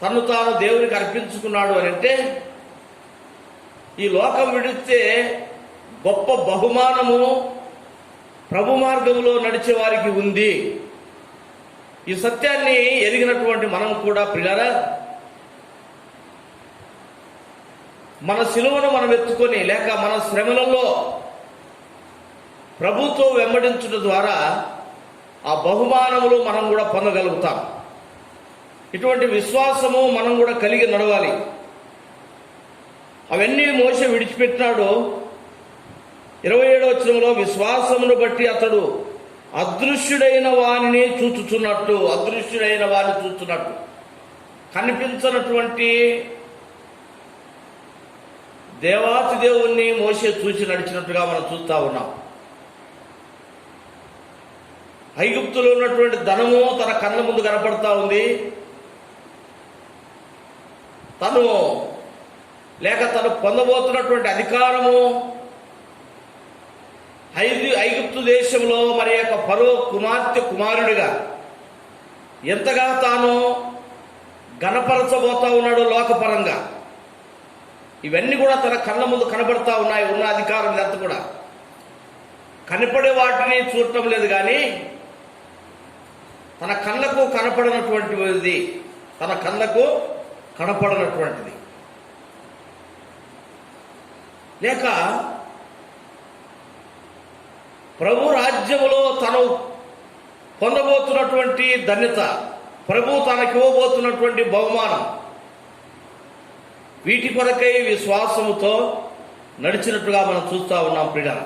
తను తాను దేవునికి అర్పించుకున్నాడు అని అంటే, ఈ లోకం విడిస్తే గొప్ప బహుమానము ప్రభు మార్గంలో నడిచే వారికి ఉంది. ఈ సత్యాన్ని ఎరిగినటువంటి మనం కూడా ప్రియులారా, మన సిలువను మనం ఎత్తుకొని, లేక మన శ్రమలలో ప్రభుతో వెంబడించడం ద్వారా ఆ బహుమానములు మనం కూడా పొందగలుగుతాం. ఇటువంటి విశ్వాసము మనం కూడా కలిగి నడవాలి. అవన్నీ మోషే విడిచిపెట్టినాడు. 27వ వచనంలో విశ్వాసమును బట్టి అతడు అదృశ్యుడైన వానిని చూచుచున్నట్టు, అదృశ్యుడైన వారిని చూచున్నట్టు, కనిపించినటువంటి దేవాతి దేవుణ్ణి మోషే చూసి నడిచినట్టుగా మనం చూస్తా ఉన్నాం. ఐగుప్తులో ఉన్నటువంటి ధనము తన కళ్ళ ముందు కనపడతా ఉంది. తను పొందబోతున్నటువంటి అధికారము ఐగుప్తు దేశంలో మరి యొక్క ఫరో కుమార్తె కుమారుడిగా ఎంతగా తాను గణపరచబోతా ఉన్నాడు లోకపరంగా. ఇవన్నీ కూడా తన కళ్ళ ముందు కనబడతా ఉన్నాయి. ఉన్న అధికారం ఎంత కూడా కనపడే వాటిని చూడటం లేదు, కానీ తన కళ్ళకు కనపడినటువంటిది, తన కళ్ళకు కనపడినటువంటిది, లేక ప్రభు రాజ్యములో తను పొందబోతున్నటువంటి ధన్యత, ప్రభు తనకివ్వబోతున్నటువంటి బహుమానం, వీటి కొరకై విశ్వాసముతో నడిచినట్టుగా మనం చూస్తూ ఉన్నాం ప్రియులారా.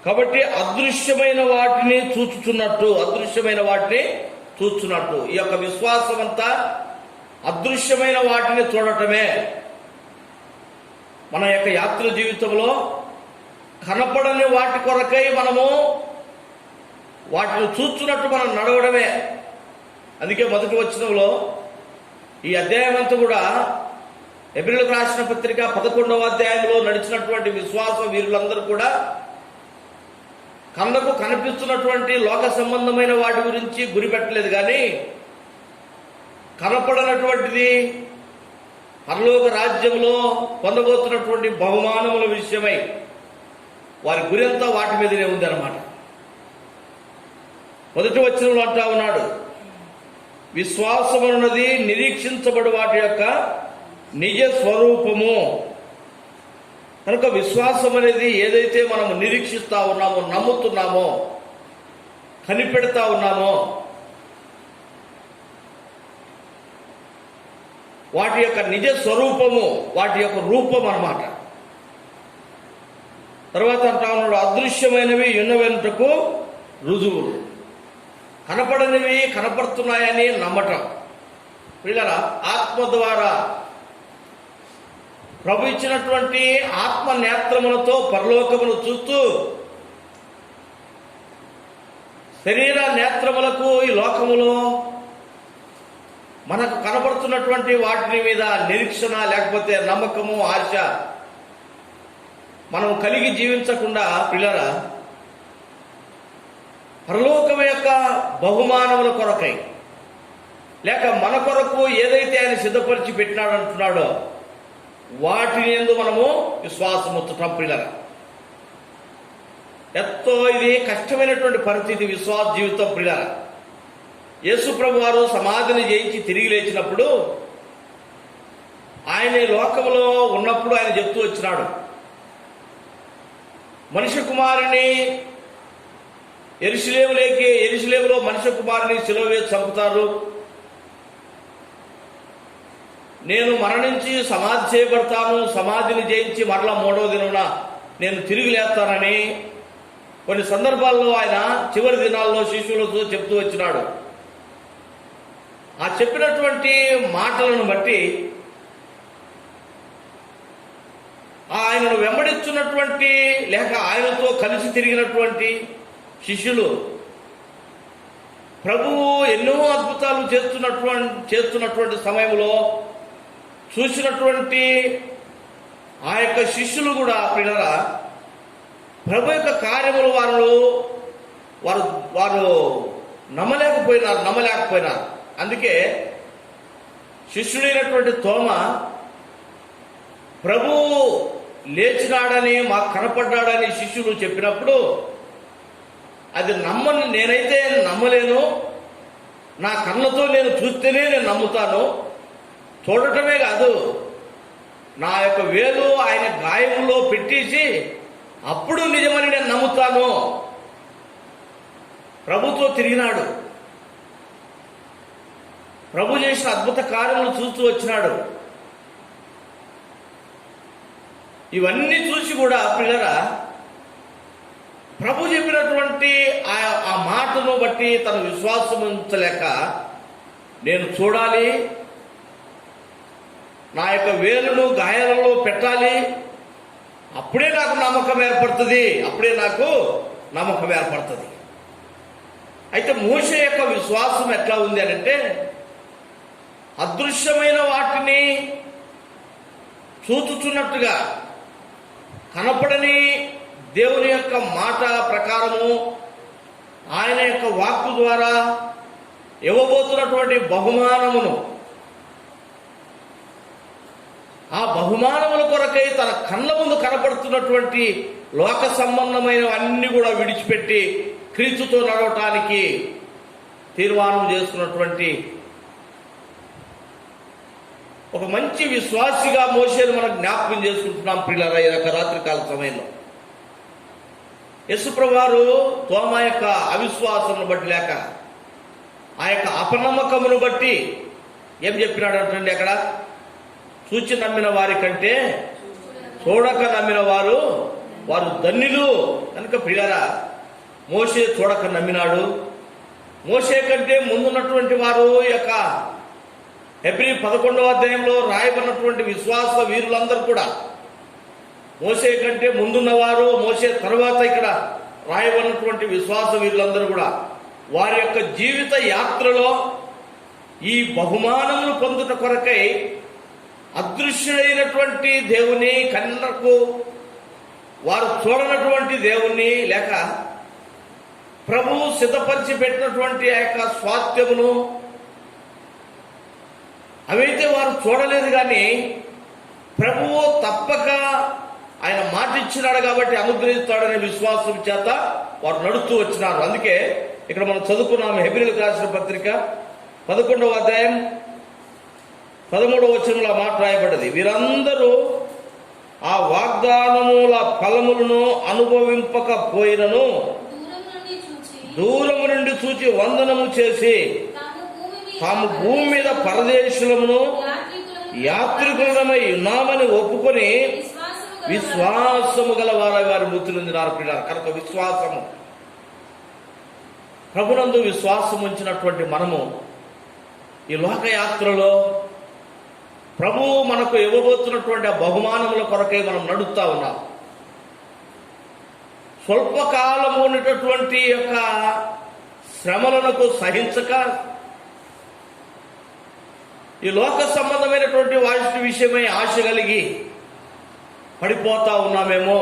కాబట్టి అదృశ్యమైన వాటిని చూచుచున్నట్టు, అదృశ్యమైన వాటిని చూస్తున్నట్టు, ఈ యొక్క విశ్వాసం అంతా అదృశ్యమైన వాటిని చూడటమే. మన యొక్క యాత్ర జీవితంలో కనపడని వాటి కొరకై మనము వాటిని చూస్తున్నట్టు మనం నడవడమే. అందుకే మొదటి వచనంలో ఈ అధ్యాయం అంతా కూడా హెబ్రీయులకు రాసిన పత్రిక 11వ అధ్యాయంలో నడిచినటువంటి విశ్వాస వీరులందరూ కూడా కళ్ళకు కనిపిస్తున్నటువంటి లోక సంబంధమైన వాటి గురించి గురిపెట్టలేదు, కానీ కనపడనటువంటిది పరలోక రాజ్యంలో పొందబోతున్నటువంటి బహుమానముల విషయమై వారి గురి అంతా వాటి మీదనే ఉంది అన్నమాట. మొదటి వచనంలో అంటా ఉన్నాడు, విశ్వాసమన్నది నిరీక్షించబడు వాటి యొక్క నిజ స్వరూపము. కనుక విశ్వాసం అనేది ఏదైతే మనము నిరీక్షిస్తా ఉన్నామో, నమ్ముతున్నామో, కనిపెడతా ఉన్నామో, వాటి యొక్క నిజ స్వరూపము, వాటి యొక్క రూపం అన్నమాట. తర్వాత అంటా ఉన్నాడు, అదృశ్యమైనవి ఉన్నవెంతకు రుజువులు. కనపడనివి కనపడుతున్నాయని నమ్మటం. పిల్లరా, ఆత్మ ద్వారా ప్రభు ఇచ్చినటువంటి ఆత్మ నేత్రములతో పరలోకమును చూస్తూ, శరీర నేత్రములకు ఈ లోకములో మనకు కనబడుతున్నటువంటి వాటి మీద నిరీక్షణ లేకపోతే నమ్మకము, ఆశ మనం కలిగి జీవించకుండా పిల్లరా, పరలోకం యొక్క బహుమానముల కొరకై, లేక మన కొరకు ఏదైతే ఆయన సిద్ధపరిచి పెట్టినాడు అంటున్నాడో వాటిని యందు మనము విశ్వాసముచ్చటం పిల్లరా. ఎంతో ఇది కష్టమైనటువంటి పరిస్థితి విశ్వాస జీవితం పిల్లరా. యేసు ప్రభు వారు సమాధిని జయించి తిరిగి లేచినప్పుడు, ఆయన లోకములో ఉన్నప్పుడు ఆయన చెప్తూ వచ్చినాడు, మనిషి కుమారుని యెరూషలేములో మనిషి కుమారుని సిలువ వేసి చంపుతారు, నేను మరణించి సమాధి చేయబడతాను, సమాధిని జయించి మరలా 3వ దినమున నేను తిరిగి లేస్తానని కొన్ని సందర్భాల్లో ఆయన చివరి దినాల్లో శిష్యులతో చెప్తూ వచ్చినాడు. ఆ చెప్పినటువంటి మాటలను బట్టి ఆయనను వెంబడిస్తున్నటువంటి లేక ఆయనతో కలిసి తిరిగినటువంటి శిష్యులు ప్రభువు ఎన్నో అద్భుతాలు చేస్తున్నటువంటి సమయంలో చూసినటువంటి ఆ యొక్క శిష్యులు కూడా పిల్లరా ప్రభు యొక్క కార్యములు వారు నమ్మలేకపోయినారు. అందుకే శిష్యుడైనటువంటి తోమ ప్రభు లేచినాడని మాకు కనపడ్డాడని శిష్యులు చెప్పినప్పుడు అది నేనైతే నమ్మలేను, నా కళ్ళతో నేను చూస్తేనే నేను నమ్ముతాను, చూడటమే కాదు నా యొక్క వేలు ఆయన గాయములో పెట్టేసి అప్పుడు నిజమని నేను నమ్ముతాను. ప్రభుతో తిరిగినాడు, ప్రభు చేసిన అద్భుత కార్యములు చూస్తూ వచ్చినాడు. ఇవన్నీ చూసి కూడా పిల్లరా ప్రభు చెప్పినటువంటి ఆ మాటను బట్టి తన విశ్వాసం ఉంచలేక నేను చూడాలి, నా యొక్క వేలును గాయాలలో పెట్టాలి, అప్పుడే నాకు నమ్మకం ఏర్పడుతుంది. అయితే మోషే యొక్క విశ్వాసం ఎట్లా ఉంది అంటే అదృశ్యమైన వాటిని చూచుచున్నట్టుగా కనపడని దేవుని యొక్క మాట ప్రకారము ఆయన యొక్క వాక్కు ద్వారా ఇవ్వబోతున్నటువంటి బహుమానమును, ఆ బహుమానముల కొరకై తన కళ్ళ ముందు కనపడుతున్నటువంటి లోక సంబంధమైనవన్నీ కూడా విడిచిపెట్టి క్రీస్తుతో నడవటానికి తీర్మానం చేసుకున్నటువంటి ఒక మంచి విశ్వాసిగా మోషేను మనం జ్ఞాపకం చేసుకుంటున్నాం ప్రియులారా. ఈ యొక్క రాత్రికాల సమయంలో యేసుప్రభువు వారు తోమ యొక్క అవిశ్వాసమును బట్టి లేక ఆ యొక్క అపనమ్మకమును బట్టి ఏం చెప్పినాడు అంటే అక్కడ చూచి నమ్మిన వారి కంటే చూడక నమ్మిన వారు ధన్యులు. కనుక ప్రియులారా మోషే చూడక నమ్మినాడు. మోషే కంటే ముందున్నటువంటి వారు యొక్క హెబ్రీ 11వ అధ్యాయంలో రాయబడినటువంటి విశ్వాస వీరులందరూ కూడా మోషే కంటే ముందున్నవారు, మోషే తర్వాత ఇక్కడ రాయబడినటువంటి విశ్వాస వీరులందరూ కూడా వారి యొక్క జీవిత యాత్రలో ఈ బహుమానములు పొందుట కొరకై అదృశ్యుడైనటువంటి దేవుని కన్నకు వారు చూడనటువంటి దేవుణ్ణి లేక ప్రభువు సిద్ధపరిచి పెట్టినటువంటి ఆ యొక్క స్వాస్థ్యమును అవైతే వారు చూడలేదు. కానీ ప్రభువు తప్పక ఆయన మాట ఇచ్చినాడు కాబట్టి అనుగ్రహిస్తాడనే విశ్వాసం చేత వారు నడుస్తూ వచ్చినారు. అందుకే ఇక్కడ మనం చదువుకున్నాము హెబ్రీయులకు రాసిన పత్రిక 11వ అధ్యాయం 13వ వచనంలో మాట రాయబడ్డది. వీరందరూ ఆ వాగ్దానముల ఫలములను అనుభవింపకపోయినను దూరము నుండి చూచి వందనము చేసి తాము భూమి మీద పరదేశులమును యాత్రికులమై ఉన్నామని ఒప్పుకొని విశ్వాసము గల వారి మృతులుందినారు పిల్లలు. కనుక విశ్వాసము, ప్రభునందు విశ్వాసం ఉంచినటువంటి మనము ఈ లోకయాత్రలో ప్రభువు మనకు ఇవ్వబోతున్నటువంటి ఆ బహుమానముల కొరకై మనం నడుస్తూ ఉన్నాం. స్వల్పకాలము ఉన్నటువంటి యొక్క శ్రమలకు సహించక ఈ లోక సంబంధమైనటువంటి వాటి విషయమై ఆశ కలిగి పడిపోతా ఉన్నామేమో.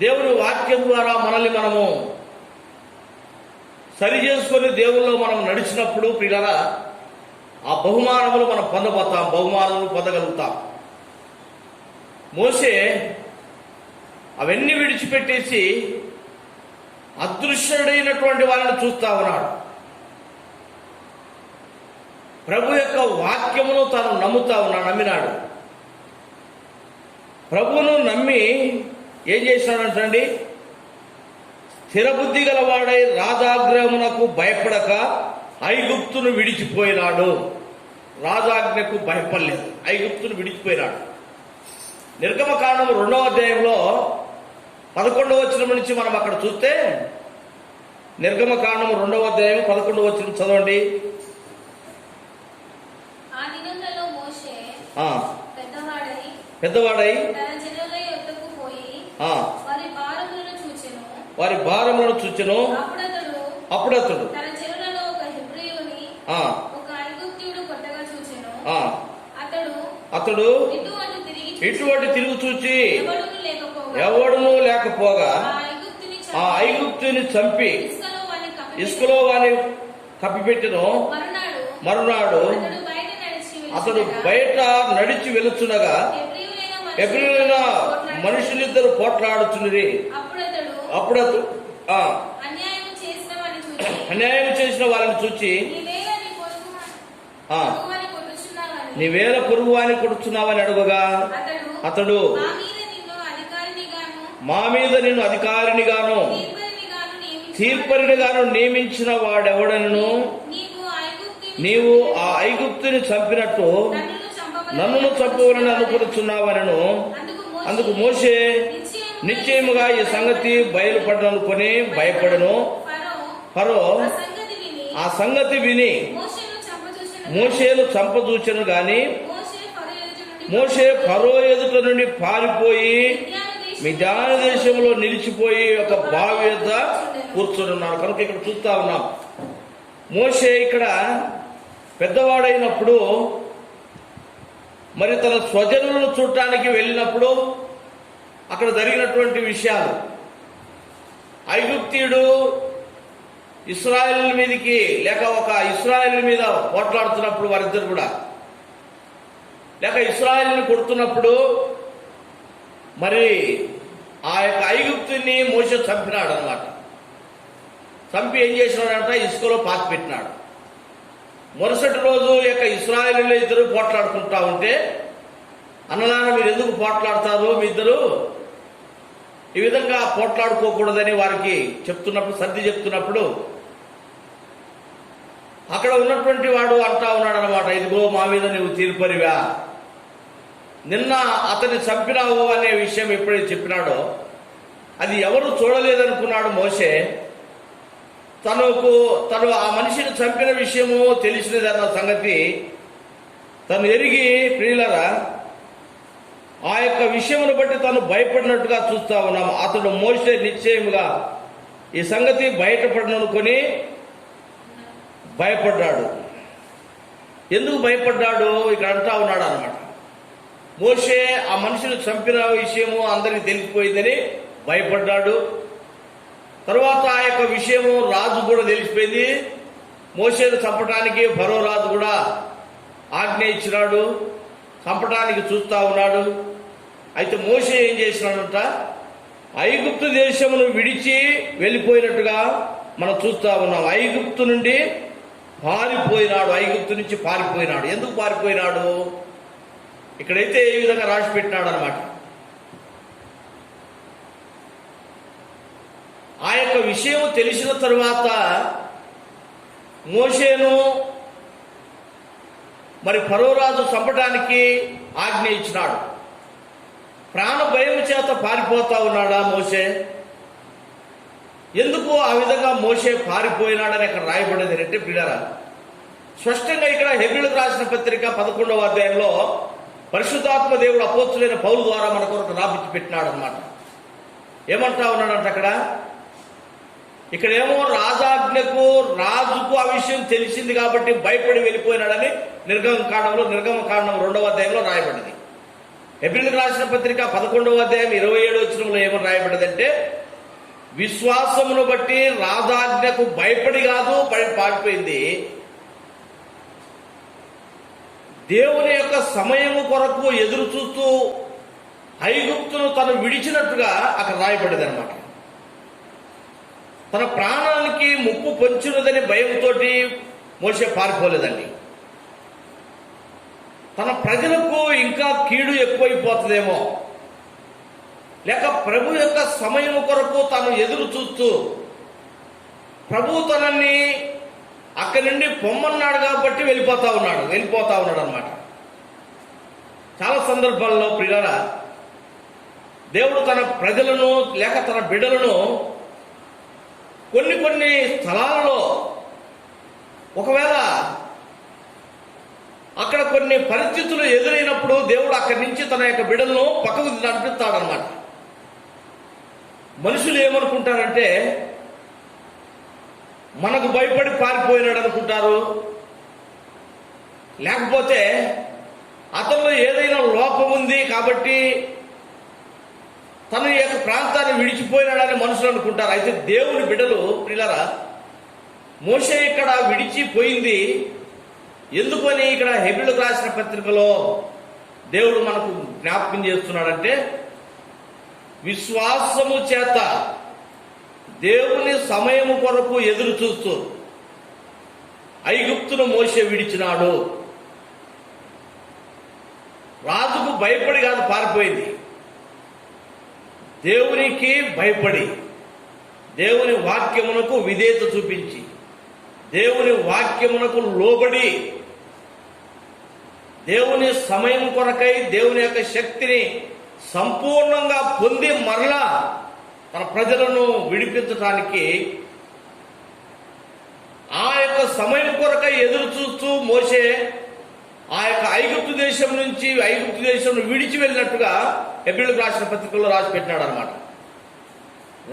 దేవుని వాక్యం ద్వారా మనల్ని మనము సరి చేసుకొని దేవుల్లో మనం నడిచినప్పుడు ప్రియులారా ఆ బహుమానములు మనం బహుమానములు పొందగలుగుతాం. మోషే అవన్నీ విడిచిపెట్టేసి అదృశ్యుడైనటువంటి వాళ్ళని చూస్తా ఉన్నాడు. ప్రభు యొక్క వాక్యమును తాను నమ్మినాడు. ప్రభువును నమ్మి ఏం చేశాడంటండి, స్థిరబుద్ధి గలవాడై రాజాగ్రహమునకు భయపడక ఐగుప్తును విడిచిపోయినాడు. రాజాజ్ఞకు భయపడలేదు, ఐగుప్తును విడిచిపోయినాడు. నిర్గమకాండము 2వ అధ్యాయంలో 11వ వచనం నుంచి మనం అక్కడ చూస్తే, నిర్గమకాండము 2వ అధ్యాయం 11వ వచనం చదవండి. పెద్దవాడై వారి భారములను చూచెను. అప్పుడు అతడు తన చెరువులలో ఒక హెబ్రీయుని ఆ, ఒక ఐగుప్తీయుడు కొట్టగా చూచెను. ఆ, అతడు అతడు ఇటు అటు తిరిగి ఇటువంటి తిరుగు చూచి ఎవడును లేకపోగా ఎవడునూ లేకపోగా ఆ ఐగుప్తుని ఆ ఐగుప్తుని చంపి ఇసుకలో వాని కప్పిపెట్టెను. ఇసుకలో వాని కప్పిపెట్టెను. మరునాడు అతడు బయట నడిచి వెళుచునగా హెబ్రీయులైన మనుషులిద్దరు పోట్లాడుచున్నది. అప్పుడు అతడు అన్యాయం చేసిన వాళ్ళని చూచి నీవేళ పొరుగు వాని కొడుచున్నావని అడుగగా అతడు మా మీద నిన్ను అధికారినిగాను తీర్పరినిగాను నియమించిన వాడెవడను నీవు ఆ ఐగుప్తుని చంపినట్టు నన్ను చంపవలని అనుకున్నావనను. అందుకు మోషే నిశ్చయముగా ఈ సంగతి బయలుపడనుకొని భయపడను. ఫరో ఆ సంగతి విని మోషేను చంపదూచెను గాని మోషే ఫరో ఎదుట నుండి పారిపోయి మిద్యాను దేశంలో నిలిచిపోయి ఒక బావి వద్ద కూర్చొనున్నాడు. కనుక ఇక్కడ చూస్తా ఉన్నాం, మోషే ఇక్కడ పెద్దవాడైనప్పుడు మరి తన స్వజనులను చూడటానికి వెళ్ళినప్పుడు అక్కడ జరిగినటువంటి విషయాలు, ఐగుప్తీయుడు ఇశ్రాయేలు మీదకి లేక ఒక ఇశ్రాయేలు మీద పోట్లాడుతున్నప్పుడు వారిద్దరు కూడా లేక ఇశ్రాయేలుని కొడుతున్నప్పుడు మరి ఆ యొక్క ఐగుప్తుని మోషే చంపినాడు అన్నమాట. చంపి ఏం చేసినాడంట, ఇసుకలో పాతి పెట్టినాడు. మరుసటి రోజు యొక్క ఇశ్రాయేలీయులు ఇద్దరు పోట్లాడుకుంటా ఉంటే, అన్నలారా మీరు ఎందుకు పోట్లాడతారు, మీ ఇద్దరు ఈ విధంగా పోట్లాడుకోకూడదని వారికి చెప్తున్నప్పుడు, సర్ది చెప్తున్నప్పుడు అక్కడ ఉన్నటువంటి వాడు అంటా ఉన్నాడు అనమాట, ఇదిగో మా మీద నువ్వు తీర్పరివా, నిన్న అతన్ని చంపినావు అనే విషయం ఎప్పుడైతే చెప్పినాడో అది ఎవరు చూడలేదనుకున్నాడు మోషే. తను ఆ మనిషిని చంపిన విషయము తెలిసినదన్న సంగతి తను ఎరిగి, ప్రియులరా, ఆ యొక్క విషయమును బట్టి తను భయపడినట్టుగా చూస్తా ఉన్నాం. అతడు మోషే నిశ్చయముగా ఈ సంగతి బయటపడననుకొని భయపడ్డాడు. ఎందుకు భయపడ్డాడు ఇక్కడ అంటా ఉన్నాడు అన్నమాట. మోషే ఆ మనిషిని చంపిన విషయము అందరికి తెలిసిపోయిందని భయపడ్డాడు. తరువాత ఆ యొక్క విషయము రాజు కూడా తెలిసిపోయింది. మోషేను చంపడానికి ఫరో రాజు కూడా ఆజ్ఞ ఇచ్చినాడు, చంపడానికి చూస్తా ఉన్నాడు. అయితే మోషే ఏం చేసినాడంట, ఐగుప్తు దేశమును విడిచి వెళ్ళిపోయినట్టుగా మనం చూస్తా ఉన్నాం. ఐగుప్తు నుండి పారిపోయినాడు, ఐగుప్తు నుంచి పారిపోయినాడు. ఎందుకు పారిపోయినాడు ఇక్కడైతే ఈ విధంగా రాసి పెట్టినాడు అనమాట. ఆ యొక్క విషయం తెలిసిన తరువాత మోషేను మరి ఫరో రాజు చంపడానికి ఆజ్ఞ ఇచ్చినాడు. ప్రాణ భయం చేత పారిపోతా ఉన్నాడా మోషే? ఎందుకు ఆ విధంగా మోషే పారిపోయినాడని అక్కడ రాయబడింది అంటే, ప్రియులారా, స్పష్టంగా ఇక్కడ హెబ్రీయులకు రాసిన పత్రిక 11వ అధ్యాయంలో పరిశుద్ధాత్మ దేవుడు అపోస్తులైన పౌలు ద్వారా మన కొరకు రాపించి పెట్టినాడు అనమాట. ఏమంటా ఉన్నాడంట అక్కడ, ఇక్కడేమో రాజుకు ఆ విషయం తెలిసింది కాబట్టి భయపడి వెళ్ళిపోయినాడని నిర్గమకాండం 2వ అధ్యాయంలో రాయబడింది. హెబ్రీయులకు రాసిన పత్రిక 11వ అధ్యాయం 27వ వచనంలో ఏమని రాయబడిందంటే, విశ్వాసమును బట్టి రాజాజ్ఞకు భయపడి కాదు పారిపోయింది, దేవుని యొక్క సమయము కొరకు ఎదురు చూస్తూ ఐగుప్తును తను విడిచినట్టుగా అక్కడ రాయబడింది అనమాట. తన ప్రాణానికి ముప్పు పొంచున్నదని భయంతో మోషే పారిపోలేదండి. తన ప్రజలకు ఇంకా కీడు ఎక్కువైపోతుందేమో, లేక ప్రభు యొక్క సమయం కొరకు తాను ఎదురు చూస్తూ ప్రభు తనని అక్కడి నుండి పొమ్మన్నాడు కాబట్టి వెళ్ళిపోతా ఉన్నాడు అనమాట. చాలా సందర్భాల్లో ప్రియులారా, దేవుడు తన ప్రజలను లేక తన బిడ్డలను కొన్ని స్థలాలలో ఒకవేళ అక్కడ కొన్ని పరిస్థితులు ఎదురైనప్పుడు దేవుడు అక్కడి నుంచి తన యొక్క బిడ్డలను పక్కకు నడిపిస్తాడనమాట. మనుషులు ఏమనుకుంటారంటే, మనకు భయపడి పారిపోయినాడు అనుకుంటారు. లేకపోతే అతనిలో ఏదైనా లోపం ఉంది కాబట్టి తన యొక్క ప్రాంతాన్ని విడిచిపోయినాడని మనుషులు అనుకుంటారు. అయితే దేవుని బిడ్డలు ప్రియులారా, మోషే ఇక్కడ విడిచిపోయింది ఎందుకని ఇక్కడ హెబ్రీయులకు రాసిన పత్రికలో దేవుడు మనకు జ్ఞాపకం చేస్తున్నాడంటే, విశ్వాసము చేత దేవుని సమయము కొరకు ఎదురు చూస్తూ ఐగుప్తును మోషే విడిచినాడు. రాజుకు భయపడి కాదు పారిపోయింది, దేవునికి భయపడి, దేవుని వాక్యమునకు విధేయత చూపించి, దేవుని వాక్యమునకు లోబడి, దేవుని సమయం కొరకై దేవుని యొక్క శక్తిని సంపూర్ణంగా పొంది మరలా తన ప్రజలను విడిపించడానికి ఆ యొక్క సమయం కొరకై ఎదురు చూస్తూ మోషే ఆ యొక్క ఐగుప్తు దేశం నుంచి ఐగుప్తు దేశం విడిచి వెళ్ళినట్టుగా హెబ్రీయులకు రాసిన పత్రికల్లో రాసి పెట్టినాడు అనమాట.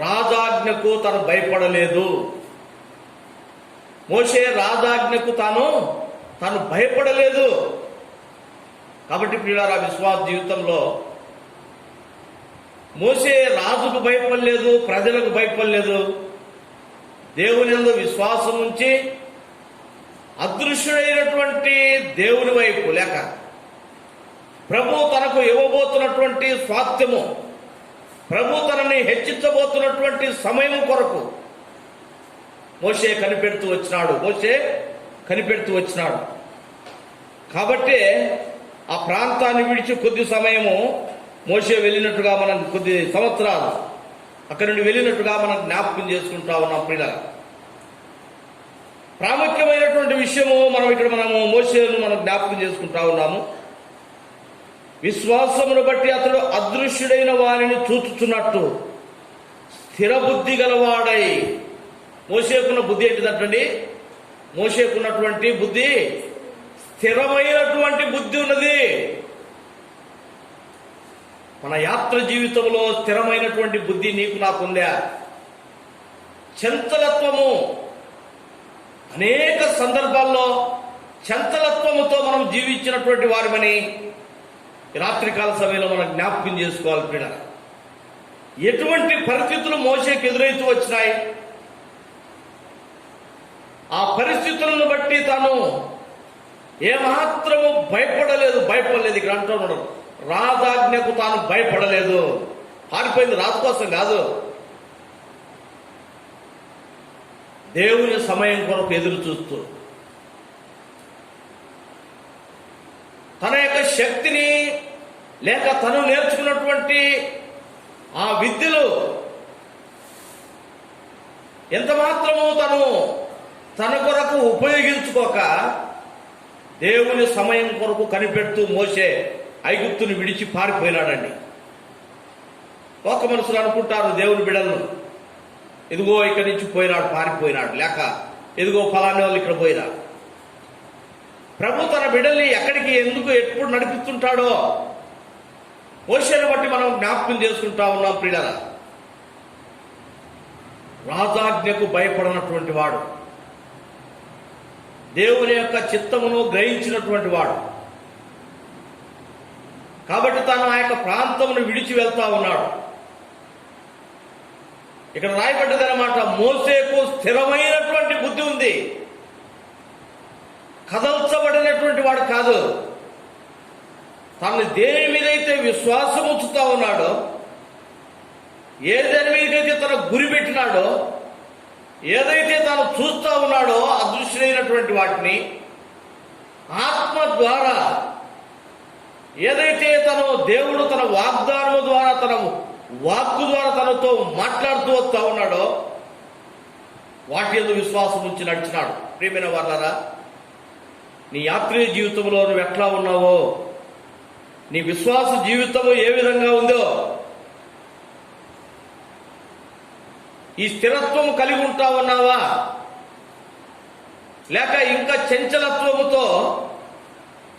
రాజాజ్ఞకు తను భయపడలేదు. మోషే రాజాజ్ఞకు తాను భయపడలేదు. కాబట్టి ప్రియులారా, విశ్వాస జీవితంలో మోషే రాజుకు భయపడలేదు, ప్రజలకు భయపడలేదు. దేవుని యందు విశ్వాసం ఉంచి అదృశ్యుడైనటువంటి దేవుని వైపు లేక ప్రభు తనకు ఇవ్వబోతున్నటువంటి స్వాస్థ్యము, ప్రభు తనని హెచ్చించబోతున్నటువంటి సమయం కొరకు మోషే కనిపెడుతూ వచ్చినాడు. కాబట్టి ఆ ప్రాంతాన్ని విడిచి కొద్ది సమయము మోషే వెళ్ళినట్టుగా మనం, కొద్ది సంవత్సరాలు అక్కడి నుండి వెళ్ళినట్టుగా మనం జ్ఞాపకం చేసుకుంటా ఉన్నాం. ప్రియులారా, ప్రాముఖ్యమైనటువంటి విషయము మనము మోషేను మనం జ్ఞాపకం చేసుకుంటా ఉన్నాము. విశ్వాసమును బట్టి అతడు అదృశ్యుడైన వారిని చూచుచున్నట్టు స్థిర బుద్ధి గలవాడై. మోషేకున్న బుద్ధి ఏంటిదంటండి? మోషేకున్నటువంటి బుద్ధి స్థిరమైనటువంటి బుద్ధి ఉన్నది. మన యాత్ర జీవితంలో స్థిరమైనటువంటి బుద్ధి నీకు నాకుందా? చంచలత్వము, అనేక సందర్భాల్లో చంచలత్వముతో మనం జీవించినటువంటి వారిమని రాత్రికాల సమయంలో మనం జ్ఞాపకం చేసుకోవాలి. ప్రియులారా, ఎటువంటి పరిస్థితులు మోషేకి ఎదురైతూ వచ్చినాయి, ఆ పరిస్థితులను బట్టి తాను ఏమాత్రము భయపడలేదు. ఇక్కడ అంటున్నాడు, రాజాజ్ఞకు తాను భయపడలేదు. పారిపోయింది రాజు కోసం కాదు, దేవుని సమయం కొరకు ఎదురు చూస్తూ తన యొక్క శక్తిని లేక తను నేర్చుకున్నటువంటి ఆ విద్యలు ఎంత మాత్రము తన కొరకు ఉపయోగించుకోక దేవుని సమయం కొరకు కనిపెడుతూ మోషే ఐగుప్తుని విడిచి పారిపోయినాడండి. ఒక మనుషులు అనుకుంటారు దేవుని బిడ్డలను, ఇదిగో ఇక్కడి నుంచి పోయినాడు, పారిపోయినాడు, లేక ఇదిగో ఫలాని వాళ్ళు ఇక్కడ పోయినా. ప్రభు తన బిడ్డల్ని ఎక్కడికి ఎందుకు ఎప్పుడు నడిపిస్తుంటాడో మోషేను బట్టి మనం జ్ఞాపకం చేసుకుంటా ఉన్నాం. ప్రియులారా, రాజాజ్ఞకు భయపడనటువంటి వాడు, దేవుని యొక్క చిత్తమును గ్రహించినటువంటి వాడు, కాబట్టి తాను ఆ యొక్క ప్రాంతమును విడిచి వెళ్తా ఉన్నాడు. ఇక్కడ రాయబడ్డదన్నమాట, మోసేకు స్థిరమైనటువంటి బుద్ధి ఉంది, కదల్చబడినటువంటి వాడు కాదు. తను దేని మీదైతే విశ్వాసం ఉంచుతా ఉన్నాడో, ఏ దాని మీదైతే తన గురి పెట్టినాడో, ఏదైతే తాను చూస్తా ఉన్నాడో అదృశ్యమైనటువంటి వాటిని ఆత్మ ద్వారా, ఏదైతే దేవుడు తన వాగ్దానము ద్వారా, తన వాక్కు ద్వారా తనతో మాట్లాడుతూ వస్తా ఉన్నాడో వాటి యందు విశ్వాసం ఉంచి నడిచినాడు. ప్రియమైన వారలారా, నీ యాత్రీయ జీవితంలో నువ్వు ఎట్లా ఉన్నావో, నీ విశ్వాస జీవితము ఏ విధంగా ఉందో, ఈ స్థిరత్వం కలిగి ఉంటా ఉన్నావా, లేక ఇంకా చంచలత్వముతో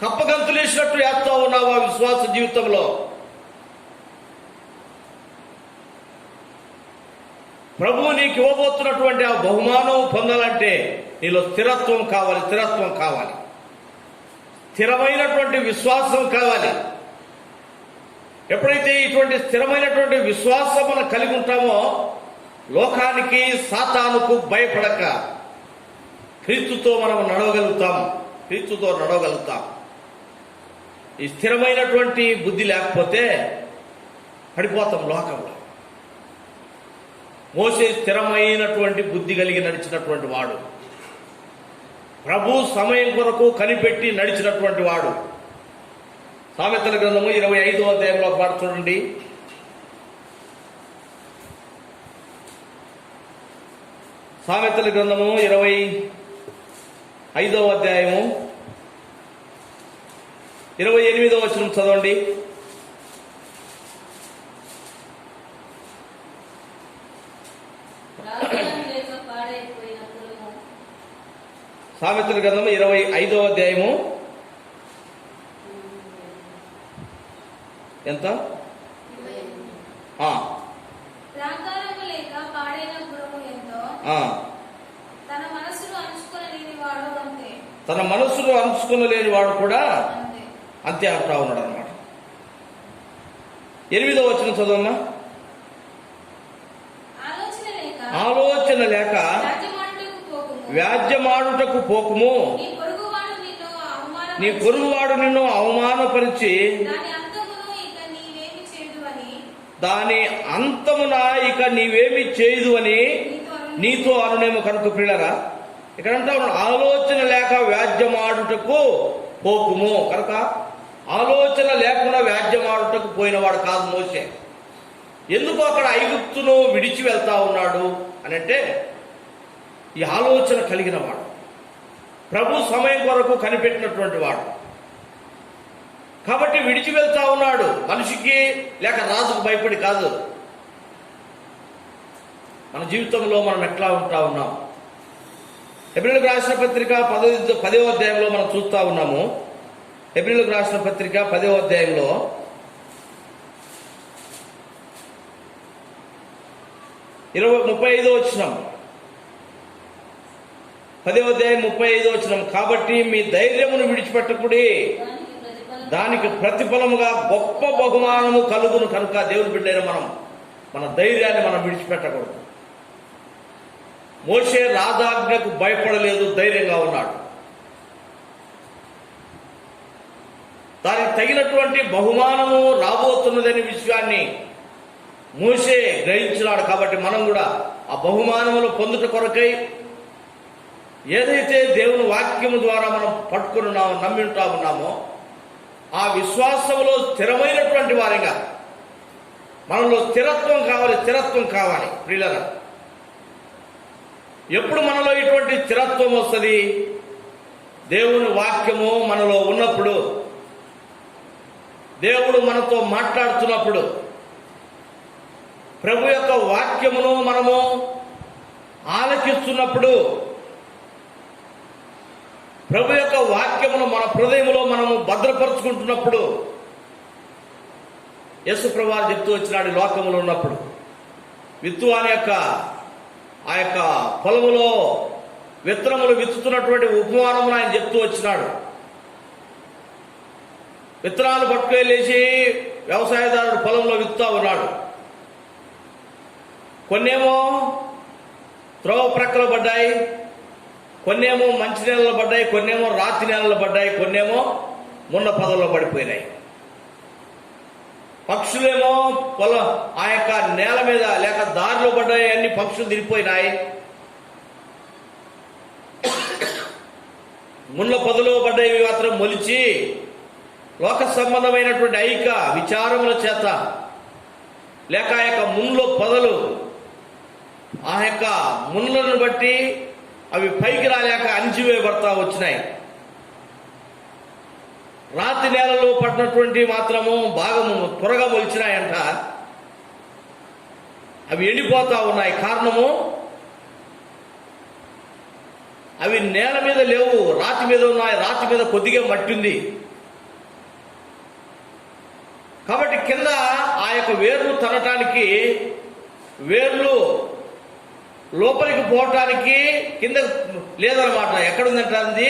కప్పగంతులేసినట్టు వేస్తా ఉన్నావా విశ్వాస జీవితంలో? ప్రభువు నీకు ఇవ్వబోతున్నటువంటి ఆ బహుమానం పొందాలంటే నీలో స్థిరత్వం కావాలి, స్థిరత్వం కావాలి, స్థిరమైనటువంటి విశ్వాసం కావాలి. ఎప్పుడైతే ఇటువంటి స్థిరమైనటువంటి విశ్వాసం మనం కలిగి ఉంటామో లోకానికి, సాతానుకు భయపడక క్రీస్తుతో మనం నడవగలుగుతాం, క్రీస్తుతో నడవగలుగుతాం. ఈ స్థిరమైనటువంటి బుద్ధి లేకపోతే పడిపోతాం లోకంలో. మోసే స్థిరమైనటువంటి బుద్ధి కలిగి నడిచినటువంటి వాడు, ప్రభు సమయం కొరకు కనిపెట్టి నడిచినటువంటి వాడు. సామెతల గ్రంథము 25వ అధ్యాయంలో ఒక మాట చూడండి. సామెతల గ్రంథము 25వ అధ్యాయము 28వ వచనం చదవండి. రాజధాని లేక పాడైపోయిన కులము. సామెతల గ్రంథము 25వ అధ్యాయము ఎంత? ప్రాకారము లేక పాడైన పురము ఎంతో, తన మనసును అణుచుకొనలేని వాడు అంతే. తన మనస్సులో అంచుకునలేని వాడు కూడా అంతే. అంతే అంటా ఉన్నాడు అనమాట. 8వ వచనం చదవమ్మా. ఆలోచన లేక ఆలోచన లేక రాజ్యమాడుటకు పోకుము. వ్యాజ్యమాడుటకు పోకుము. నీ పొరుగువాడు నిన్ను అవమానపరిచి దాని అంతమున ఇక నీవేమి చేయదు అని నీతో అనునేమో కనుక పిల్లరా. ఇక్కడంతా ఆలోచన లేక వ్యాజ్యమాడుటకు పోకుము. కనుక ఆలోచన లేకుండా వ్యాజ్యమాడుటకు పోయినవాడు కాదు మోసే. ఎందుకు అక్కడ ఐగుప్తును విడిచి వెళ్తా ఉన్నాడు అని అంటే ఈ ఆలోచన కలిగిన వాడు, ప్రభు సమయం కొరకు కనిపెట్టినటువంటి వాడు. కాబట్టి విడిచి వెళ్తా ఉన్నాడు, మనిషికి లేక రాజుకు భయపడి కాదు. మన జీవితంలో మనం ఎట్లా ఉంటా ఉన్నాం? హెబ్రీయులకు రాసిన పత్రిక 10వ అధ్యాయంలో మనం చూస్తా ఉన్నాము. హెబ్రీయులకు రాసిన పత్రిక 10వ అధ్యాయంలో 35వ వచనం, 10వ అధ్యాయం 35వ వచనం. కాబట్టి మీ ధైర్యమును విడిచిపెట్టకుడి, దానికి ప్రతిఫలముగా గొప్ప బహుమానము కలుగును. కనుక దేవుని బిడ్డైన మనం మన ధైర్యాన్ని మనం విడిచిపెట్టకూడదు. మోషే రాజాజ్ఞకు భయపడలేదు, ధైర్యంగా ఉన్నాడు. దానికి తగినటువంటి బహుమానము రాబోతున్నదనే విషయాన్ని మోషే గ్రహించినాడు. కాబట్టి మనం కూడా ఆ బహుమానములు పొందుట కొరకై ఏదైతే దేవుని వాక్యము ద్వారా మనం పట్టుకుని ఉన్నామో, నమ్మి ఉంటా ఉన్నామో, ఆ విశ్వాసములో స్థిరమైనటువంటి వారిగా మనలో స్థిరత్వం కావాలి, స్థిరత్వం కావాలి. ప్రియులారా, ఎప్పుడు మనలో ఇటువంటి స్థిరత్వం వస్తుంది? దేవుని వాక్యము మనలో ఉన్నప్పుడు, దేవుడు మనతో మాట్లాడుతున్నప్పుడు, ప్రభు యొక్క వాక్యమును మనము ఆలకిస్తున్నప్పుడు, ప్రభు యొక్క వాక్యమును మన హృదయంలో మనము భద్రపరుచుకుంటున్నప్పుడు, యేసు ప్రభువు చెప్తూ వచ్చినాడు, లోకములో ఉన్నప్పుడు విత్తువాని యొక్క ఆ యొక్క పొలములో విత్తనములు విత్తుతున్నటువంటి ఉపమానమును ఆయన చెప్తూ వచ్చినాడు. విత్తనాలు పట్టుకెళ్ళేసి వ్యవసాయదారుడు పొలంలో విత్తుతా ఉన్నాడు. కొన్నేమో త్రోవ ప్రక్కలు పడ్డాయి, కొన్నేమో మంచి నేలలో పడ్డాయి, కొన్నేమో రాతి నేలలో పడ్డాయి, కొన్నేమో మున్న పొదల్లో పడిపోయినాయి. పక్షులేమో ఆ యొక్క నేల మీద లేక దారిలో పడ్డాయి, అన్ని పక్షులు తిరిగిపోయినాయి. ముళ్ళ పొదలో పడ్డాయి మాత్రం మొలిచి లోక సంబంధమైనటువంటి ఐక విచారముల చేత లేక ఆ యొక్క ముళ్ళ పొదలు ఆ యొక్క ముళ్ళను బట్టి అవి పైకి రాలేక అణిచివేయబడతా వచ్చినాయి. రాతి నేలలో పడినటువంటి మాత్రము భాగము త్వరగా మొలిచినాయంట, అవి ఎండిపోతా ఉన్నాయి. కారణము అవి నేల మీద లేవు, రాతి మీద ఉన్నాయి. రాతి మీద కొద్దిగా మట్టి ఉంది. కాబట్టి కింద ఆ యొక్క వేర్లు తనటానికి వేర్లు లోపలికి పోవటానికి కింద లేదనమాట. ఎక్కడుందంటే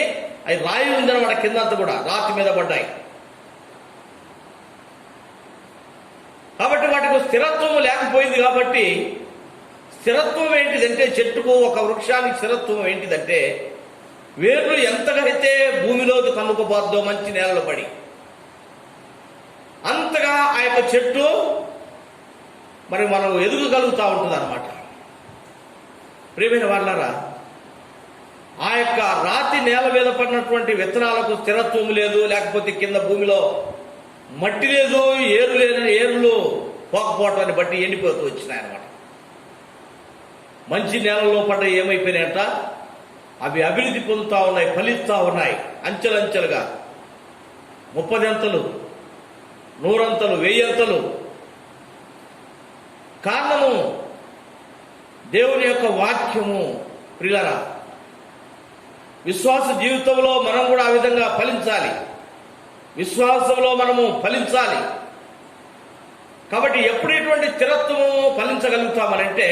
అది రాయి ఉందన్నమాట, కిందంతా కూడా రాతి మీద పడ్డాయి. కాబట్టి వాటికి స్థిరత్వం లేకపోయింది. కాబట్టి స్థిరత్వం ఏంటిదంటే, చెట్టుకు ఒక వృక్షానికి స్థిరత్వం ఏంటిదంటే, వేర్లు ఎంతగా అయితే భూమిలోకి కమ్ముకుపోద్దో మంచి నేలలో పడి, అంతగా ఆ యొక్క చెట్టు మరి మనం ఎదుగగలుగుతూ ఉంటుంది అన్నమాట. ప్రియమైన వాళ్ళారా, ఆ యొక్క రాతి నేల మీద పడినటువంటి విత్తనాలకు స్థిరత్వం లేదు, లేకపోతే కింద భూమిలో మట్టి లేదు, ఏరులు పోకపోవటాన్ని బట్టి ఎండిపోతూ వచ్చినాయి అన్నమాట. మంచి నేలలో పడ్డ ఏమైపోయినాయంట, అవి అభివృద్ధి పొందుతూ ఉన్నాయి, ఫలిస్తూ ఉన్నాయి అంచెలంచెలుగా. 30 అంతలు, 100 అంతలు, 1000 అంతలు. కారణము దేవుని యొక్క వాక్యము. ప్రియులారా, విశ్వాస జీవితంలో మనం కూడా ఆ విధంగా ఫలించాలి. విశ్వాసంలో మనము ఫలించాలి. కాబట్టి ఎప్పుడు ఇటువంటి స్థిరత్వము ఫలించగలుగుతామనంటే,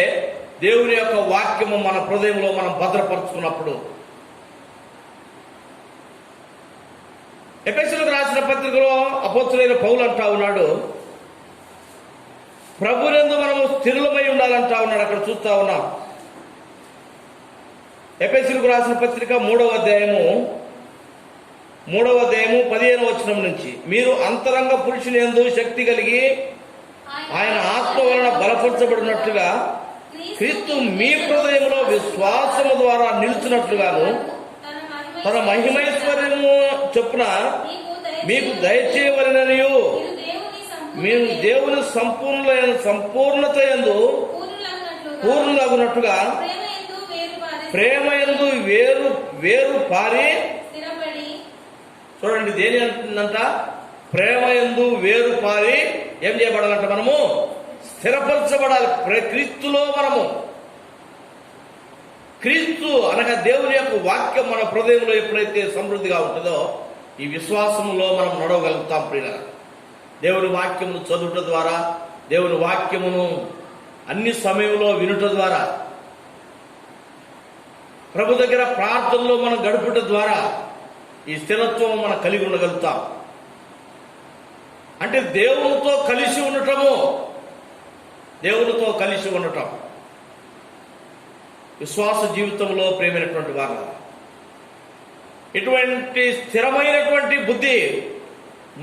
దేవుని యొక్క వాక్యము మన హృదయంలో మనం భద్రపరుచుకున్నప్పుడు. ఎఫెసీయులకు రాసిన పత్రికలో అపోస్తలుడైన పౌలు అంటా ఉన్నాడు, ప్రభునందు మనము స్థిరులమై ఉండాలంటా ఉన్నాడు. అక్కడ చూస్తా ఉన్నాం. ఎఫెసీయులకు రాసిన పత్రిక 3వ అధ్యాయము 15వ వచనం నుంచి, మీరు అంతరంగ పురుషుని యందు శక్తి కలిగి ఆయన ఆత్మ వలన బలపరచబడినట్లుగా క్రీస్తు మీ హృదయంలో విశ్వాసము ద్వారా నిలిచినట్లుగాను తన మహిమైశ్వర్యము చొప్పున మీకు దయచేయవలెననియు మీరు దేవుని సంపూర్ణత యందు పూర్ణులగునట్టుగా ప్రేమ యందు వేరు పారి. చూడండి, దేని అంటుందంట, ప్రేమ యందు వేరు పారి ఏం చేయబడాలంట, మనము స్థిరపరచబడాలి. క్రీస్తులో మనము, క్రీస్తు అనగా దేవుని యొక్క వాక్యం మన హృదయంలో ఎప్పుడైతే సమృద్ధిగా ఉంటుందో, ఈ విశ్వాసంలో మనం నడవగలుగుతాం. ప్రియులారా, దేవుని వాక్యమును చదువుట ద్వారా, దేవుని వాక్యమును అన్ని సమయంలో వినుట ద్వారా, ప్రభు దగ్గర ప్రార్థనలో మనం గడుపుట ద్వారా ఈ స్థిరత్వం మనం కలిగి ఉండగలుగుతాం. అంటే దేవునితో కలిసి ఉండటము, దేవునితో కలిసి ఉండటం విశ్వాస జీవితంలో ప్రేమైనటువంటి వారు. ఇటువంటి స్థిరమైనటువంటి బుద్ధి,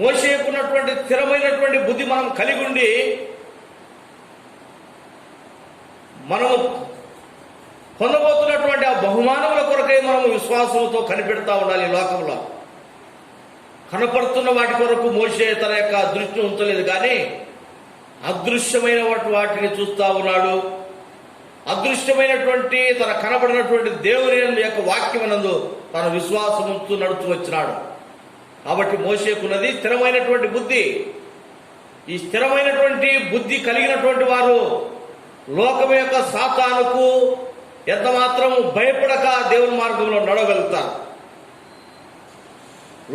మోషేకున్నటువంటి స్థిరమైనటువంటి బుద్ధి మనం కలిగి ఉండి, మనము పొందబోతున్నటువంటి ఆ బహుమానముల కొరకై మనము విశ్వాసంతో కనిపెడతా ఉండాలి. ఈ లోకంలో కనపడుతున్న వాటి కొరకు మోషే తన యొక్క దృష్టి ఉంచలేదు, కానీ అదృశ్యమైన వాటిని చూస్తా ఉన్నాడు. అదృశ్యమైనటువంటి తన కనబడినటువంటి దేవుని యొక్క వాక్యమునందు తన విశ్వాసం ఉంచు నడుచు వచ్చినాడు. కాబట్టి మోషేకున్నది స్థిరమైనటువంటి బుద్ధి. ఈ స్థిరమైనటువంటి బుద్ధి కలిగినటువంటి వారు లోకం యొక్క సాతానుకు ఎంత మాత్రము భయపడక దేవుని మార్గంలో నడవగలుగుతారు.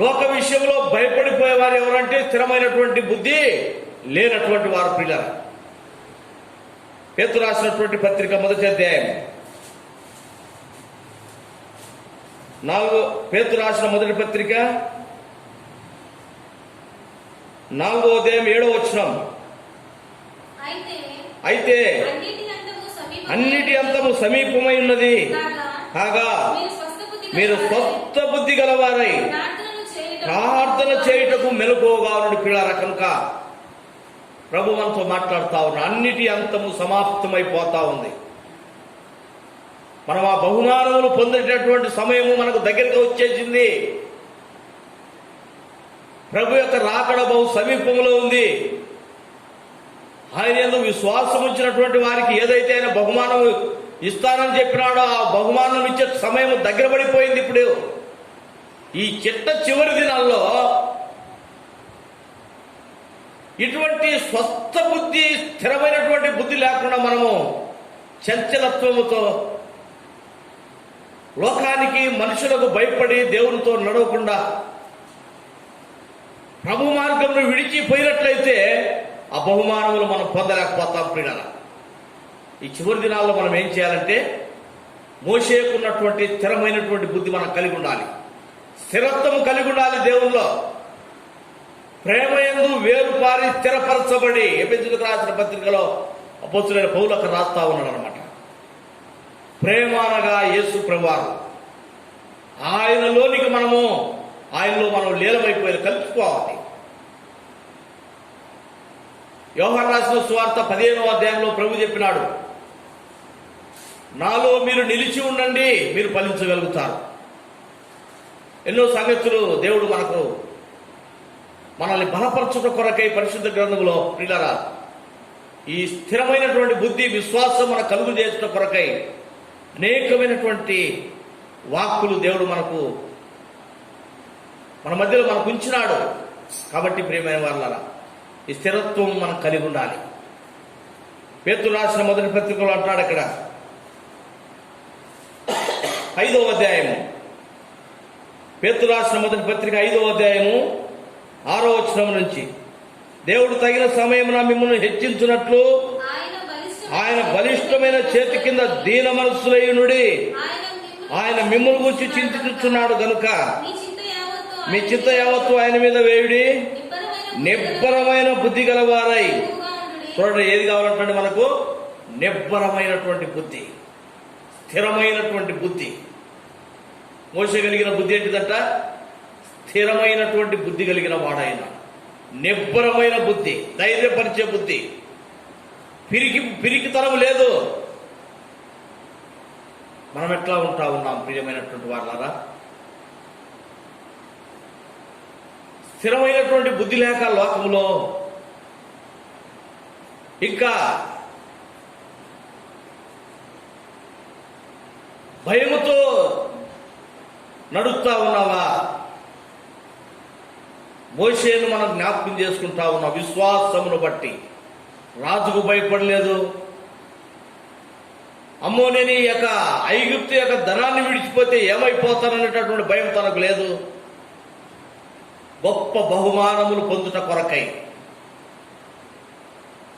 లోక విషయంలో భయపడిపోయేవారు ఎవరంటే స్థిరమైనటువంటి బుద్ధి లేనటువంటి వారు. ప్రియులారా, పేతురు రాసినటువంటి పత్రిక 1వ అధ్యాయం పేతురు రాసిన మొదటి పత్రిక 4వ అధ్యాయం 7వ వచనం, అయితే అన్నిటి అంతము సమీపమై ఉన్నది కాగా మీరు స్వస్థ బుద్ధి గలవారై ప్రార్థన చేయుటకు మెలకువగా ఉండి. పిల్లారా, కనుక ప్రభు మనతో మాట్లాడుతా ఉన్నా, అన్నిటి అంతము సమాప్తమైపోతా ఉంది. మనం ఆ బహుమానములు పొందేటటువంటి సమయము మనకు దగ్గరగా వచ్చేసింది. ప్రభు యొక్క రాకడ బహు సమీపంలో ఉంది. ఆయన యందు విశ్వాసం ఉంచినటువంటి వారికి ఏదైతే ఆయన బహుమానం ఇస్తానని చెప్పినాడో ఆ బహుమానం ఇచ్చే సమయం దగ్గర పడిపోయింది. ఇప్పుడు ఈ చివరి దినాల్లో ఇటువంటి స్వస్థ బుద్ధి, స్థిరమైనటువంటి బుద్ధి లేకుండా మనము చంచలత్వముతో లోకానికి, మనుషులకు భయపడి దేవునితో నడవకుండా ప్రభు మార్గంను విడిచిపోయినట్లయితే ఆ బహుమానములు మనం పొందలేకపోతాం. ప్రియులారా, ఈ చివరి దినాల్లో మనం ఏం చేయాలంటే మోషేకున్నటువంటి స్థిరమైనటువంటి బుద్ధి మనం కలిగి ఉండాలి. స్థిరత్వం కలిగి ఉండాలి దేవుల్లో. ప్రేమయందు వేరుపారి స్థిరపరచబడి ఎఫెసీయులకు రాసిన పత్రికలో అపోస్తలుడైన పౌలు అక్కడ రాస్తా ఉన్నాడు అనమాట. ప్రేమ అనగా యేసు ప్రభువారు. ఆయనలోనికి ఆయనలో మనం లీలమైపోయి కలిసిపోవాలి. యోహాను రాసిన సువార్త 15వ అధ్యాయంలో ప్రభు చెప్పినాడు, నాలో మీరు నిలిచి ఉండండి, మీరు ఫలించగలుగుతారు. ఎన్నో సంగతులు దేవుడు మనల్ని బలపరచుట కొరకై పరిశుద్ధ గ్రంథంలో ప్రియులారా ఈ స్థిరమైనటువంటి బుద్ధి విశ్వాసం మన కలుగు చేసిన కొరకై అనేకమైనటువంటి వాక్కులు దేవుడు మన మధ్యలో మనకు ఉంచినాడు. కాబట్టి ప్రియమైన వాళ్ళ ఈ స్థిరత్వం మనం కలిగి ఉండాలి. పేతురు రాసిన మొదటి పత్రికలో అంటాడు అక్కడ 5వ అధ్యాయము, పేతురు రాసిన మొదటి పత్రిక 5వ అధ్యాయము 6వ వచనం నుంచి, దేవుడు తగిన సమయమున మిమ్మల్ని హెచ్చించున్నట్లు ఆయన బలిష్టమైన చేతి కింద దీన మనస్సులయునుడి, ఆయన మిమ్మల్ని గురించి చింతిస్తున్నాడు గనుక మీ చింత యావత్తు ఆయన మీద వేయుడి, నిబ్బరమైన బుద్ధి గలవారై. చూడండి, ఏది కావాలంటే మనకు నిబ్బరమైనటువంటి బుద్ధి, స్థిరమైనటువంటి బుద్ధి. మోసే కలిగిన బుద్ధి ఏంటిదంట? స్థిరమైనటువంటి బుద్ధి కలిగిన వాడైన, నిబ్బరమైన బుద్ధి, ధైర్యపరిచే బుద్ధి, పిరికితనం లేదు. మనం ఎట్లా ఉంటా ఉన్నాం ప్రియమైనటువంటి వాళ్ళారా? స్థిరమైనటువంటి బుద్ధి లేక లోకంలో ఇంకా భయముతో నడుస్తా ఉన్నావా? మోషేను మనం జ్ఞాపకం చేసుకుంటా ఉన్నాం. విశ్వాసమును బట్టి రాజుకు భయపడలేదు. అమ్మో, నేను ఈ యొక్క ఐగుప్తు యొక్క ధనాన్ని విడిచిపోతే ఏమైపోతాననేటటువంటి భయం తనకు లేదు. గొప్ప బహుమానములు పొందుట కొరకై,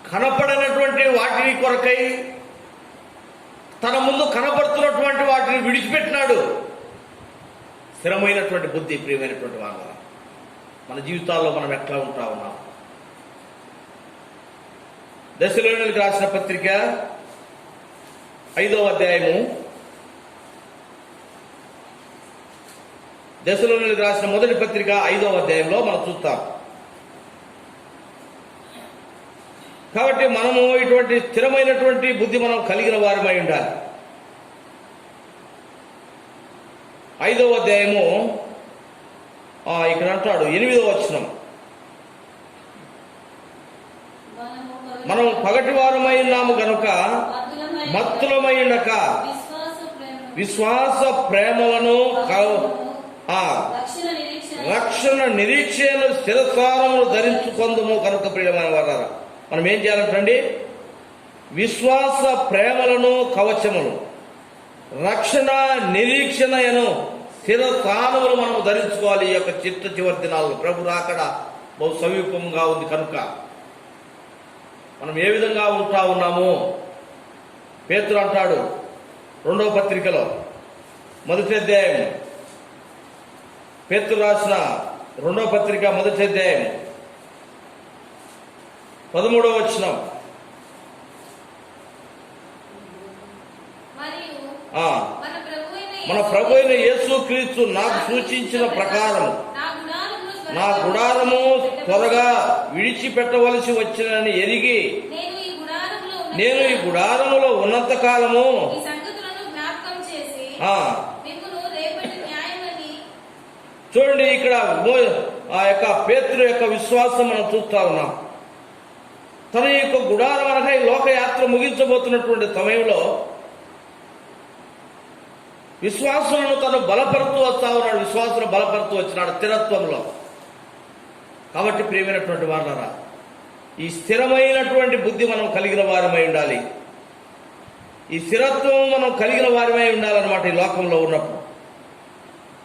కనపడనటువంటి వాటిని కొరకై, తన ముందు కనపడుతున్నటువంటి వాటిని విడిచిపెట్టినాడు. స్థిరమైనటువంటి బుద్ధి. ప్రియమైనటువంటి వాళ్ళ మన జీవితాల్లో మనం ఎట్లా ఉంటా ఉన్నాం? దశలోనికి రాసిన పత్రిక 5వ అధ్యాయము, దశలోనికి రాసిన మొదటి పత్రిక 5వ అధ్యాయంలో మనం చూస్తాం. కాబట్టి మనము ఇటువంటి స్థిరమైనటువంటి బుద్ధి మనం కలిగిన వారమై ఉండాలి. 5వ అధ్యాయము ఇక్కడ అంటాడు 8వ వచనం, మనం పగటి వారమై ఉన్నాము గనుక మత్తులమై ఉండక విశ్వాస ప్రేమలను రక్షణ నిరీక్షణ స్థిరసారములు ధరించుకొందుము కనుక. ప్రియమైన వారారా, మనం ఏం చేయాలంటండి? విశ్వాస ప్రేమలను కవచములు, రక్షణ నిరీక్షణను స్థిరస్థానములు మనం ధరించుకోవాలి. ఈ యొక్క చివరి దినాల్లో ప్రభు రాకడ బహు సమీపంగా ఉంది కనుక మనం ఏ విధంగా ఉంటా ఉన్నాము? పేతురు అంటాడు 2వ పత్రికలో మొదటి అధ్యాయం, పేతురు రాసిన 2వ పత్రిక మొదటి అధ్యాయం 13వ వచనం, మన ప్రభు అయిన యేసుక్రీస్తు నాకు సూచించిన ప్రకారం నా గుడారము త్వరగా విడిచిపెట్టవలసి వచ్చినని ఎరిగి నేను ఈ గుడారములో ఉన్నంత కాలము చూడండి, ఇక్కడ ఆ యొక్క పేతురు యొక్క విశ్వాసం మనం చూస్తా ఉన్నాం. తన యొక్క గుడారం అనగా ఈ లోకయాత్ర ముగించబోతున్నటువంటి సమయంలో విశ్వాసమును తను బలపరుతూ వస్తా ఉన్నాడు. విశ్వాసం బలపరుతూ వచ్చినాడు స్థిరత్వంలో. కాబట్టి ప్రియమైనటువంటి వారలారా, ఈ స్థిరమైనటువంటి బుద్ధి మనం కలిగిన వారమై ఉండాలి. ఈ స్థిరత్వం మనం కలిగిన వారమై ఉండాలన్నమాట ఈ లోకంలో ఉన్నప్పుడు.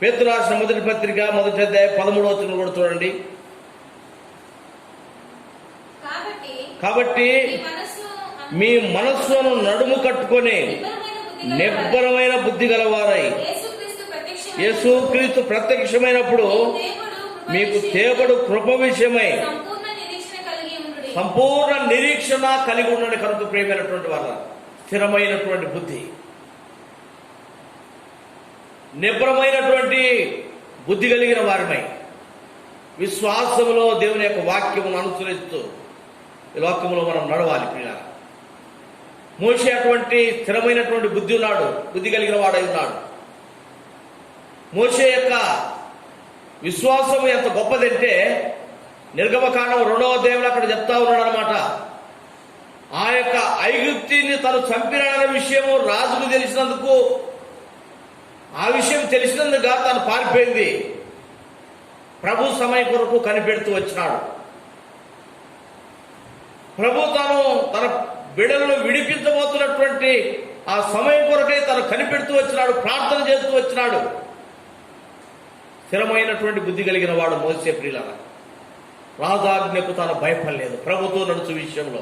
పేతురు రాసిన మొదటి పత్రిక మొదటి అధ్యాయం 13వ వచనం కూడా చూడండి. కాబట్టి మీ మనస్సును నడుము కట్టుకొని నిబ్బరమైన బుద్ధి గలవారై యేసుక్రీస్తు ప్రత్యక్షమైన యేసుక్రీస్తు ప్రత్యక్షమైనప్పుడు మీకు తేబడు కృప విషయమై సంపూర్ణ నిరీక్షణ కలిగి ఉండుడి. సంపూర్ణ నిరీక్షణ కలిగి ఉండండి. కనుక ప్రియమైనటువంటి వాళ్ళ స్థిరమైనటువంటి బుద్ధి, నిబ్బరమైనటువంటి బుద్ధి కలిగిన వారిమై విశ్వాసములో దేవుని యొక్క వాక్యమును అనుసరిస్తూ ఈ లోకములో మనం నడవాలి. ప్రియులారా, మోషే అటువంటి స్థిరమైనటువంటి బుద్ధి ఉన్నాడు, బుద్ధి కలిగిన వాడై ఉన్నాడు. మోషే యొక్క విశ్వాసం ఎంత గొప్పదంటే నిర్గమకాండం 2వ అధ్యాయంలో అక్కడ చెప్తా ఉన్నాడు అనమాట. ఆ యొక్క ఐగుప్తిని తను చంపినాడనే విషయము రాజుకు తెలిసినందుకు, ఆ విషయం తెలిసినందుగా తను పారిపోయింది. ప్రభు సమయం కొరకు కనిపెడుతూ వచ్చినాడు. ప్రభు తాను తన బిడ్డలను విడిపించబోతున్నటువంటి ఆ సమయం కొరకై తను కనిపెడుతూ వచ్చినాడు, ప్రార్థన చేస్తూ వచ్చినాడు. స్థిరమైనటువంటి బుద్ధి కలిగిన వాడు మోసే. ప్రియులారా, రాజాజ్ఞకు తాను భయపడలేదు. ప్రభుతో నడుచు విషయంలో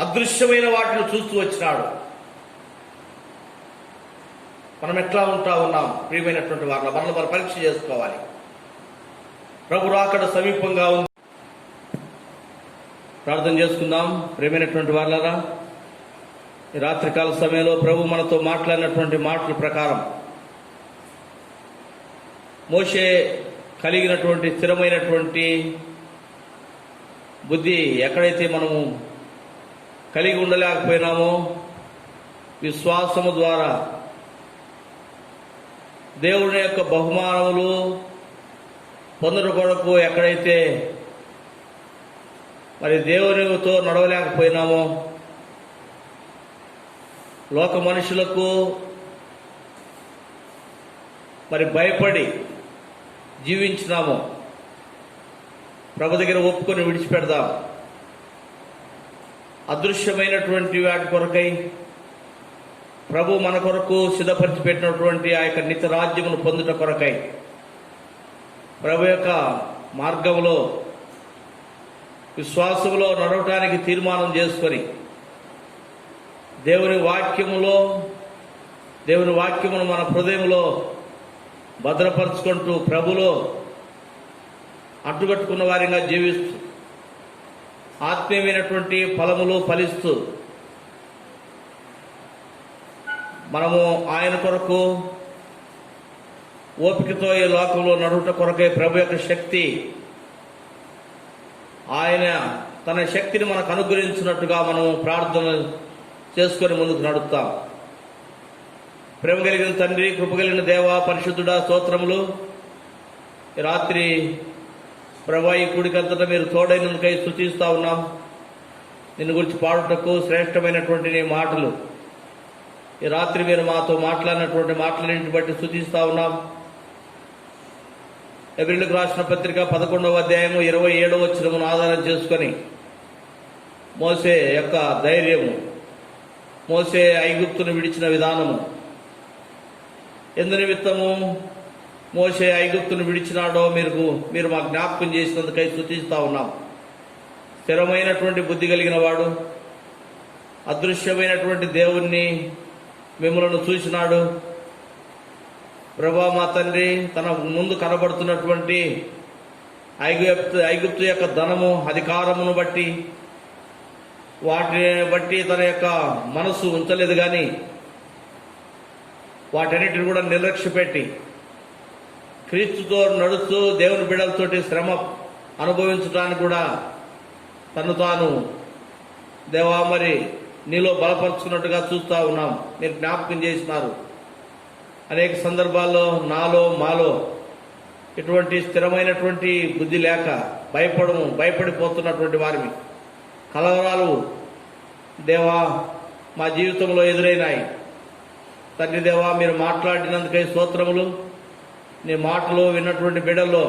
అదృశ్యమైన వాటిని చూస్తూ వచ్చినాడు. మనం ఎట్లా ఉంటా ఉన్నాం ప్రియమైనటువంటి వారిని మనం పరీక్ష చేసుకోవాలి. ప్రభు రాకడ సమీపంగా ఉంది. ప్రార్థన చేసుకుందాం. ప్రియమైనటువంటి వాళ్ళరా, ఈ రాత్రికాల సమయంలో ప్రభు మనతో మాట్లాడినటువంటి మాటల ప్రకారం మోషే కలిగినటువంటి స్థిరమైనటువంటి బుద్ధి ఎక్కడైతే మనము కలిగి ఉండలేకపోయినామో, విశ్వాసము ద్వారా దేవుని యొక్క బహుమానములు పొందడం కొరకు ఎక్కడైతే మరి దేవునితో నడవలేకపోయినామో, లోక మనుషులకు మరి భయపడి జీవించినాము, ప్రభు దగ్గర ఒప్పుకొని విడిచిపెడదాం. అదృశ్యమైనటువంటి వాటి కొరకై ప్రభు మన కొరకు సిద్ధపరిచి పెట్టినటువంటి ఆ యొక్క నిత్య రాజ్యమును పొందుట కొరకై ప్రభు యొక్క మార్గంలో విశ్వాసంలో నడవటానికి తీర్మానం చేసుకొని దేవుని వాక్యమును మన హృదయంలో భద్రపరుచుకుంటూ ప్రభులో అడ్డుకట్టుకున్న వారిగా జీవిస్తూ ఆత్మీయమైనటువంటి ఫలములు ఫలిస్తూ మనము ఆయన కొరకు ఓపికతో ఈ లోకంలో నడుట కొరకై ప్రభు యొక్క శక్తి, ఆయన తన శక్తిని మనకు అనుగ్రహించినట్టుగా మనము ప్రార్థన చేసుకొని ముందుకు నడుస్తాం. ప్రేమ కలిగిన తండ్రి, కృప కలిగిన దేవ, పరిశుద్ధుడా, స్తోత్రములు. ఈ రాత్రి ప్రభా ఈ కూడికంతటా మీరు తోడైనందుకై స్తుతిస్తా ఉన్నాం. నిన్ను గురించి పాడుటకు శ్రేష్టమైనటువంటి నీ మాటలు ఈ రాత్రి మీరు మాతో మాట్లాడినటువంటి మాటలన్నింటిని బట్టి స్తుతిస్తా ఉన్నాం. ఎబ్రిలకు రాసిన పత్రిక 11వ అధ్యాయము 27వ వచనమును ఆధారం చేసుకొని మోసే యొక్క ధైర్యము, మోసే ఐగుప్తును విడిచిన విధానము, ఎందు నిమిత్తము మోసే ఐగుప్తును విడిచినాడో మీరు మా జ్ఞాపకం చేసినందుకై స్తుతిస్తా ఉన్నాం. స్థిరమైనటువంటి బుద్ధి కలిగిన వాడు, అదృశ్యమైనటువంటి దేవుణ్ణి మిమ్మలను చూసినాడు. ప్రభా మా తండ్రి, తన ముందు కనబడుతున్నటువంటి ఐగుప్తు యొక్క ధనము, అధికారమును బట్టి వాటిని బట్టి తన యొక్క మనసు ఉంచలేదు, కానీ వాటన్నిటిని కూడా నిర్లక్ష్య పెట్టి క్రీస్తుతో నడుస్తూ దేవుని బిడ్డలతోటి శ్రమ అనుభవించడానికి కూడా తను తాను దేవా మరి నీలో బలపరుచుకున్నట్టుగా చూస్తూ ఉన్నాం. మీరు జ్ఞాపకం చేసినారు. అనేక సందర్భాల్లో నాలో మాలో ఇటువంటి స్థిరమైనటువంటి బుద్ధి లేక భయపడిపోతున్నటువంటి వారిని కలవరాలు దేవా మా జీవితంలో ఎదురైనాయి. తండ్రి దేవా, మీరు మాట్లాడినందుకై స్తోత్రములు. నీ మాటలు విన్నటువంటి బిడ్డల్లో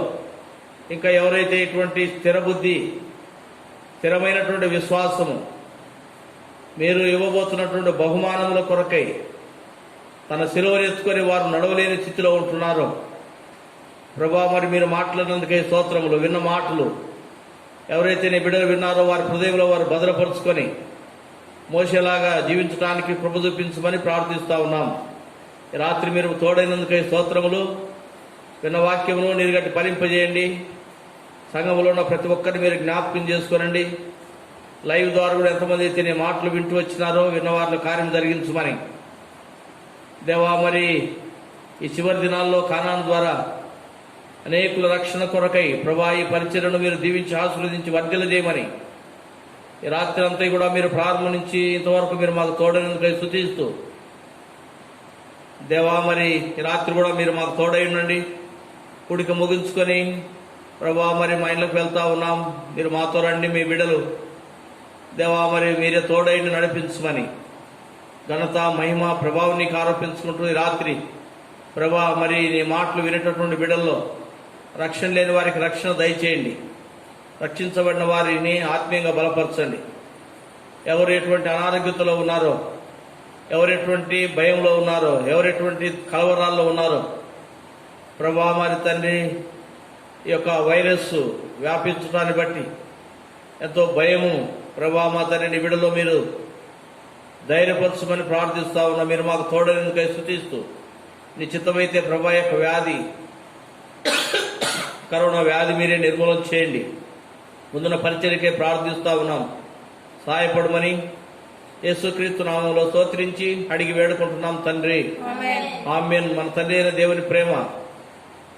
ఇంకా ఎవరైతే ఇటువంటి స్థిరబుద్ధి, స్థిరమైనటువంటి విశ్వాసము, మీరు ఇవ్వబోతున్నటువంటి బహుమానముల కొరకై తన సిలువను ఎత్తుకొని వారు నడవలేని స్థితిలో ఉంటున్నారో ప్రభా, మరి మీరు మాట్లాడినందుకై స్తోత్రములు. విన్న మాటలు ఎవరైతే నీ బిడ్డలు విన్నారో వారి హృదయంలో వారు భద్రపరుచుకొని మోసేలాగా జీవించడానికి కృప చూపించమని ప్రార్థిస్తా ఉన్నాం. ఈ రాత్రి మీరు తోడైనందుకై స్తోత్రములు. విన్న వాక్యమును నీరుగట్టి ఫలింపజేయండి. సంఘములో ఉన్న ప్రతి ఒక్కరిని మీరు జ్ఞాపకం చేసుకోనండి. లైవ్ ద్వారా కూడా ఎంతమంది అయితే నీ మాటలు వింటూ వచ్చినారో విన్నవారిలో కార్యం జరిగించమని దేవా, మరి ఈ చివరి దినాల్లో కానాను ద్వారా అనేకుల రక్షణ కొరకై ప్రభా ఈ పరిచర్యను మీరు దీవించి ఆశీర్వదించి వర్ధిల్లజేయమని ఈ రాత్రి అంతా కూడా మీరు ప్రారంభం నుంచి ఇంతవరకు మీరు మాకు తోడైనందుకై స్తుతిస్తూ దేవా, మరి ఈ రాత్రి కూడా మీరు మాకు తోడై ఉండండి. కూడిక ముగించుకొని ప్రభా మరి మా ఇళ్ళకి వెళ్తా ఉన్నాం. మీరు మాతో రండి, మీ బిడ్డలు దేవా మరి మీరే తోడైండి నడిపించమని ఘనత మహిమ ప్రభావం నీకు ఆరోపించుకుంటూ ఈ రాత్రి ప్రభా మరి నీ మాటలు వినేటటువంటి బిడ్డల్లో రక్షణ లేని వారికి రక్షణ దయచేయండి. రక్షించబడిన వారిని ఆత్మీయంగా బలపరచండి. ఎవరు ఎటువంటి అనారోగ్యతలో ఉన్నారో, ఎవరు ఎటువంటి భయంలో ఉన్నారో, ఎవరు ఎటువంటి కలవరాల్లో ఉన్నారో ప్రభా మరి తండ్రి ఈ యొక్క వైరస్ వ్యాపించడాన్ని బట్టి ఎంతో భయము ప్రభా మా తండ్రి నీ బిడ్డలో మీరు ధైర్యపరచమని ప్రార్థిస్తా ఉన్నా. మీరు మాకు తోడైనందుకై స్తుతిస్తూ నీ చిత్తమైతే ప్రభా యొక్క వ్యాధి కరోనా వ్యాధి మీరే నిర్మూలన చేయండి. ముందున్న పరిచర్యకే ప్రార్థిస్తా ఉన్నాం. సహాయపడమని యేసుక్రీస్తు నామములో స్తోత్రించి అడిగి వేడుకుంటున్నాం తండ్రి, ఆమేన్. మన తండ్రి అయిన దేవుని ప్రేమ,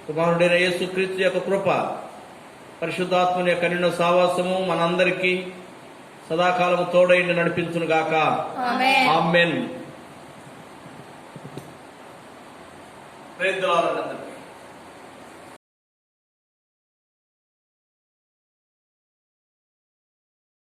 కుమారుడైన యేసుక్రీస్తు యొక్క కృప, పరిశుద్ధాత్మని యొక్క నిన్న సావాసము మనందరికీ సదాకాలము తోడైండి నడిపించును గాక. ఆమేన్. ప్రైజ్ ది లార్డ్ అందరికీ.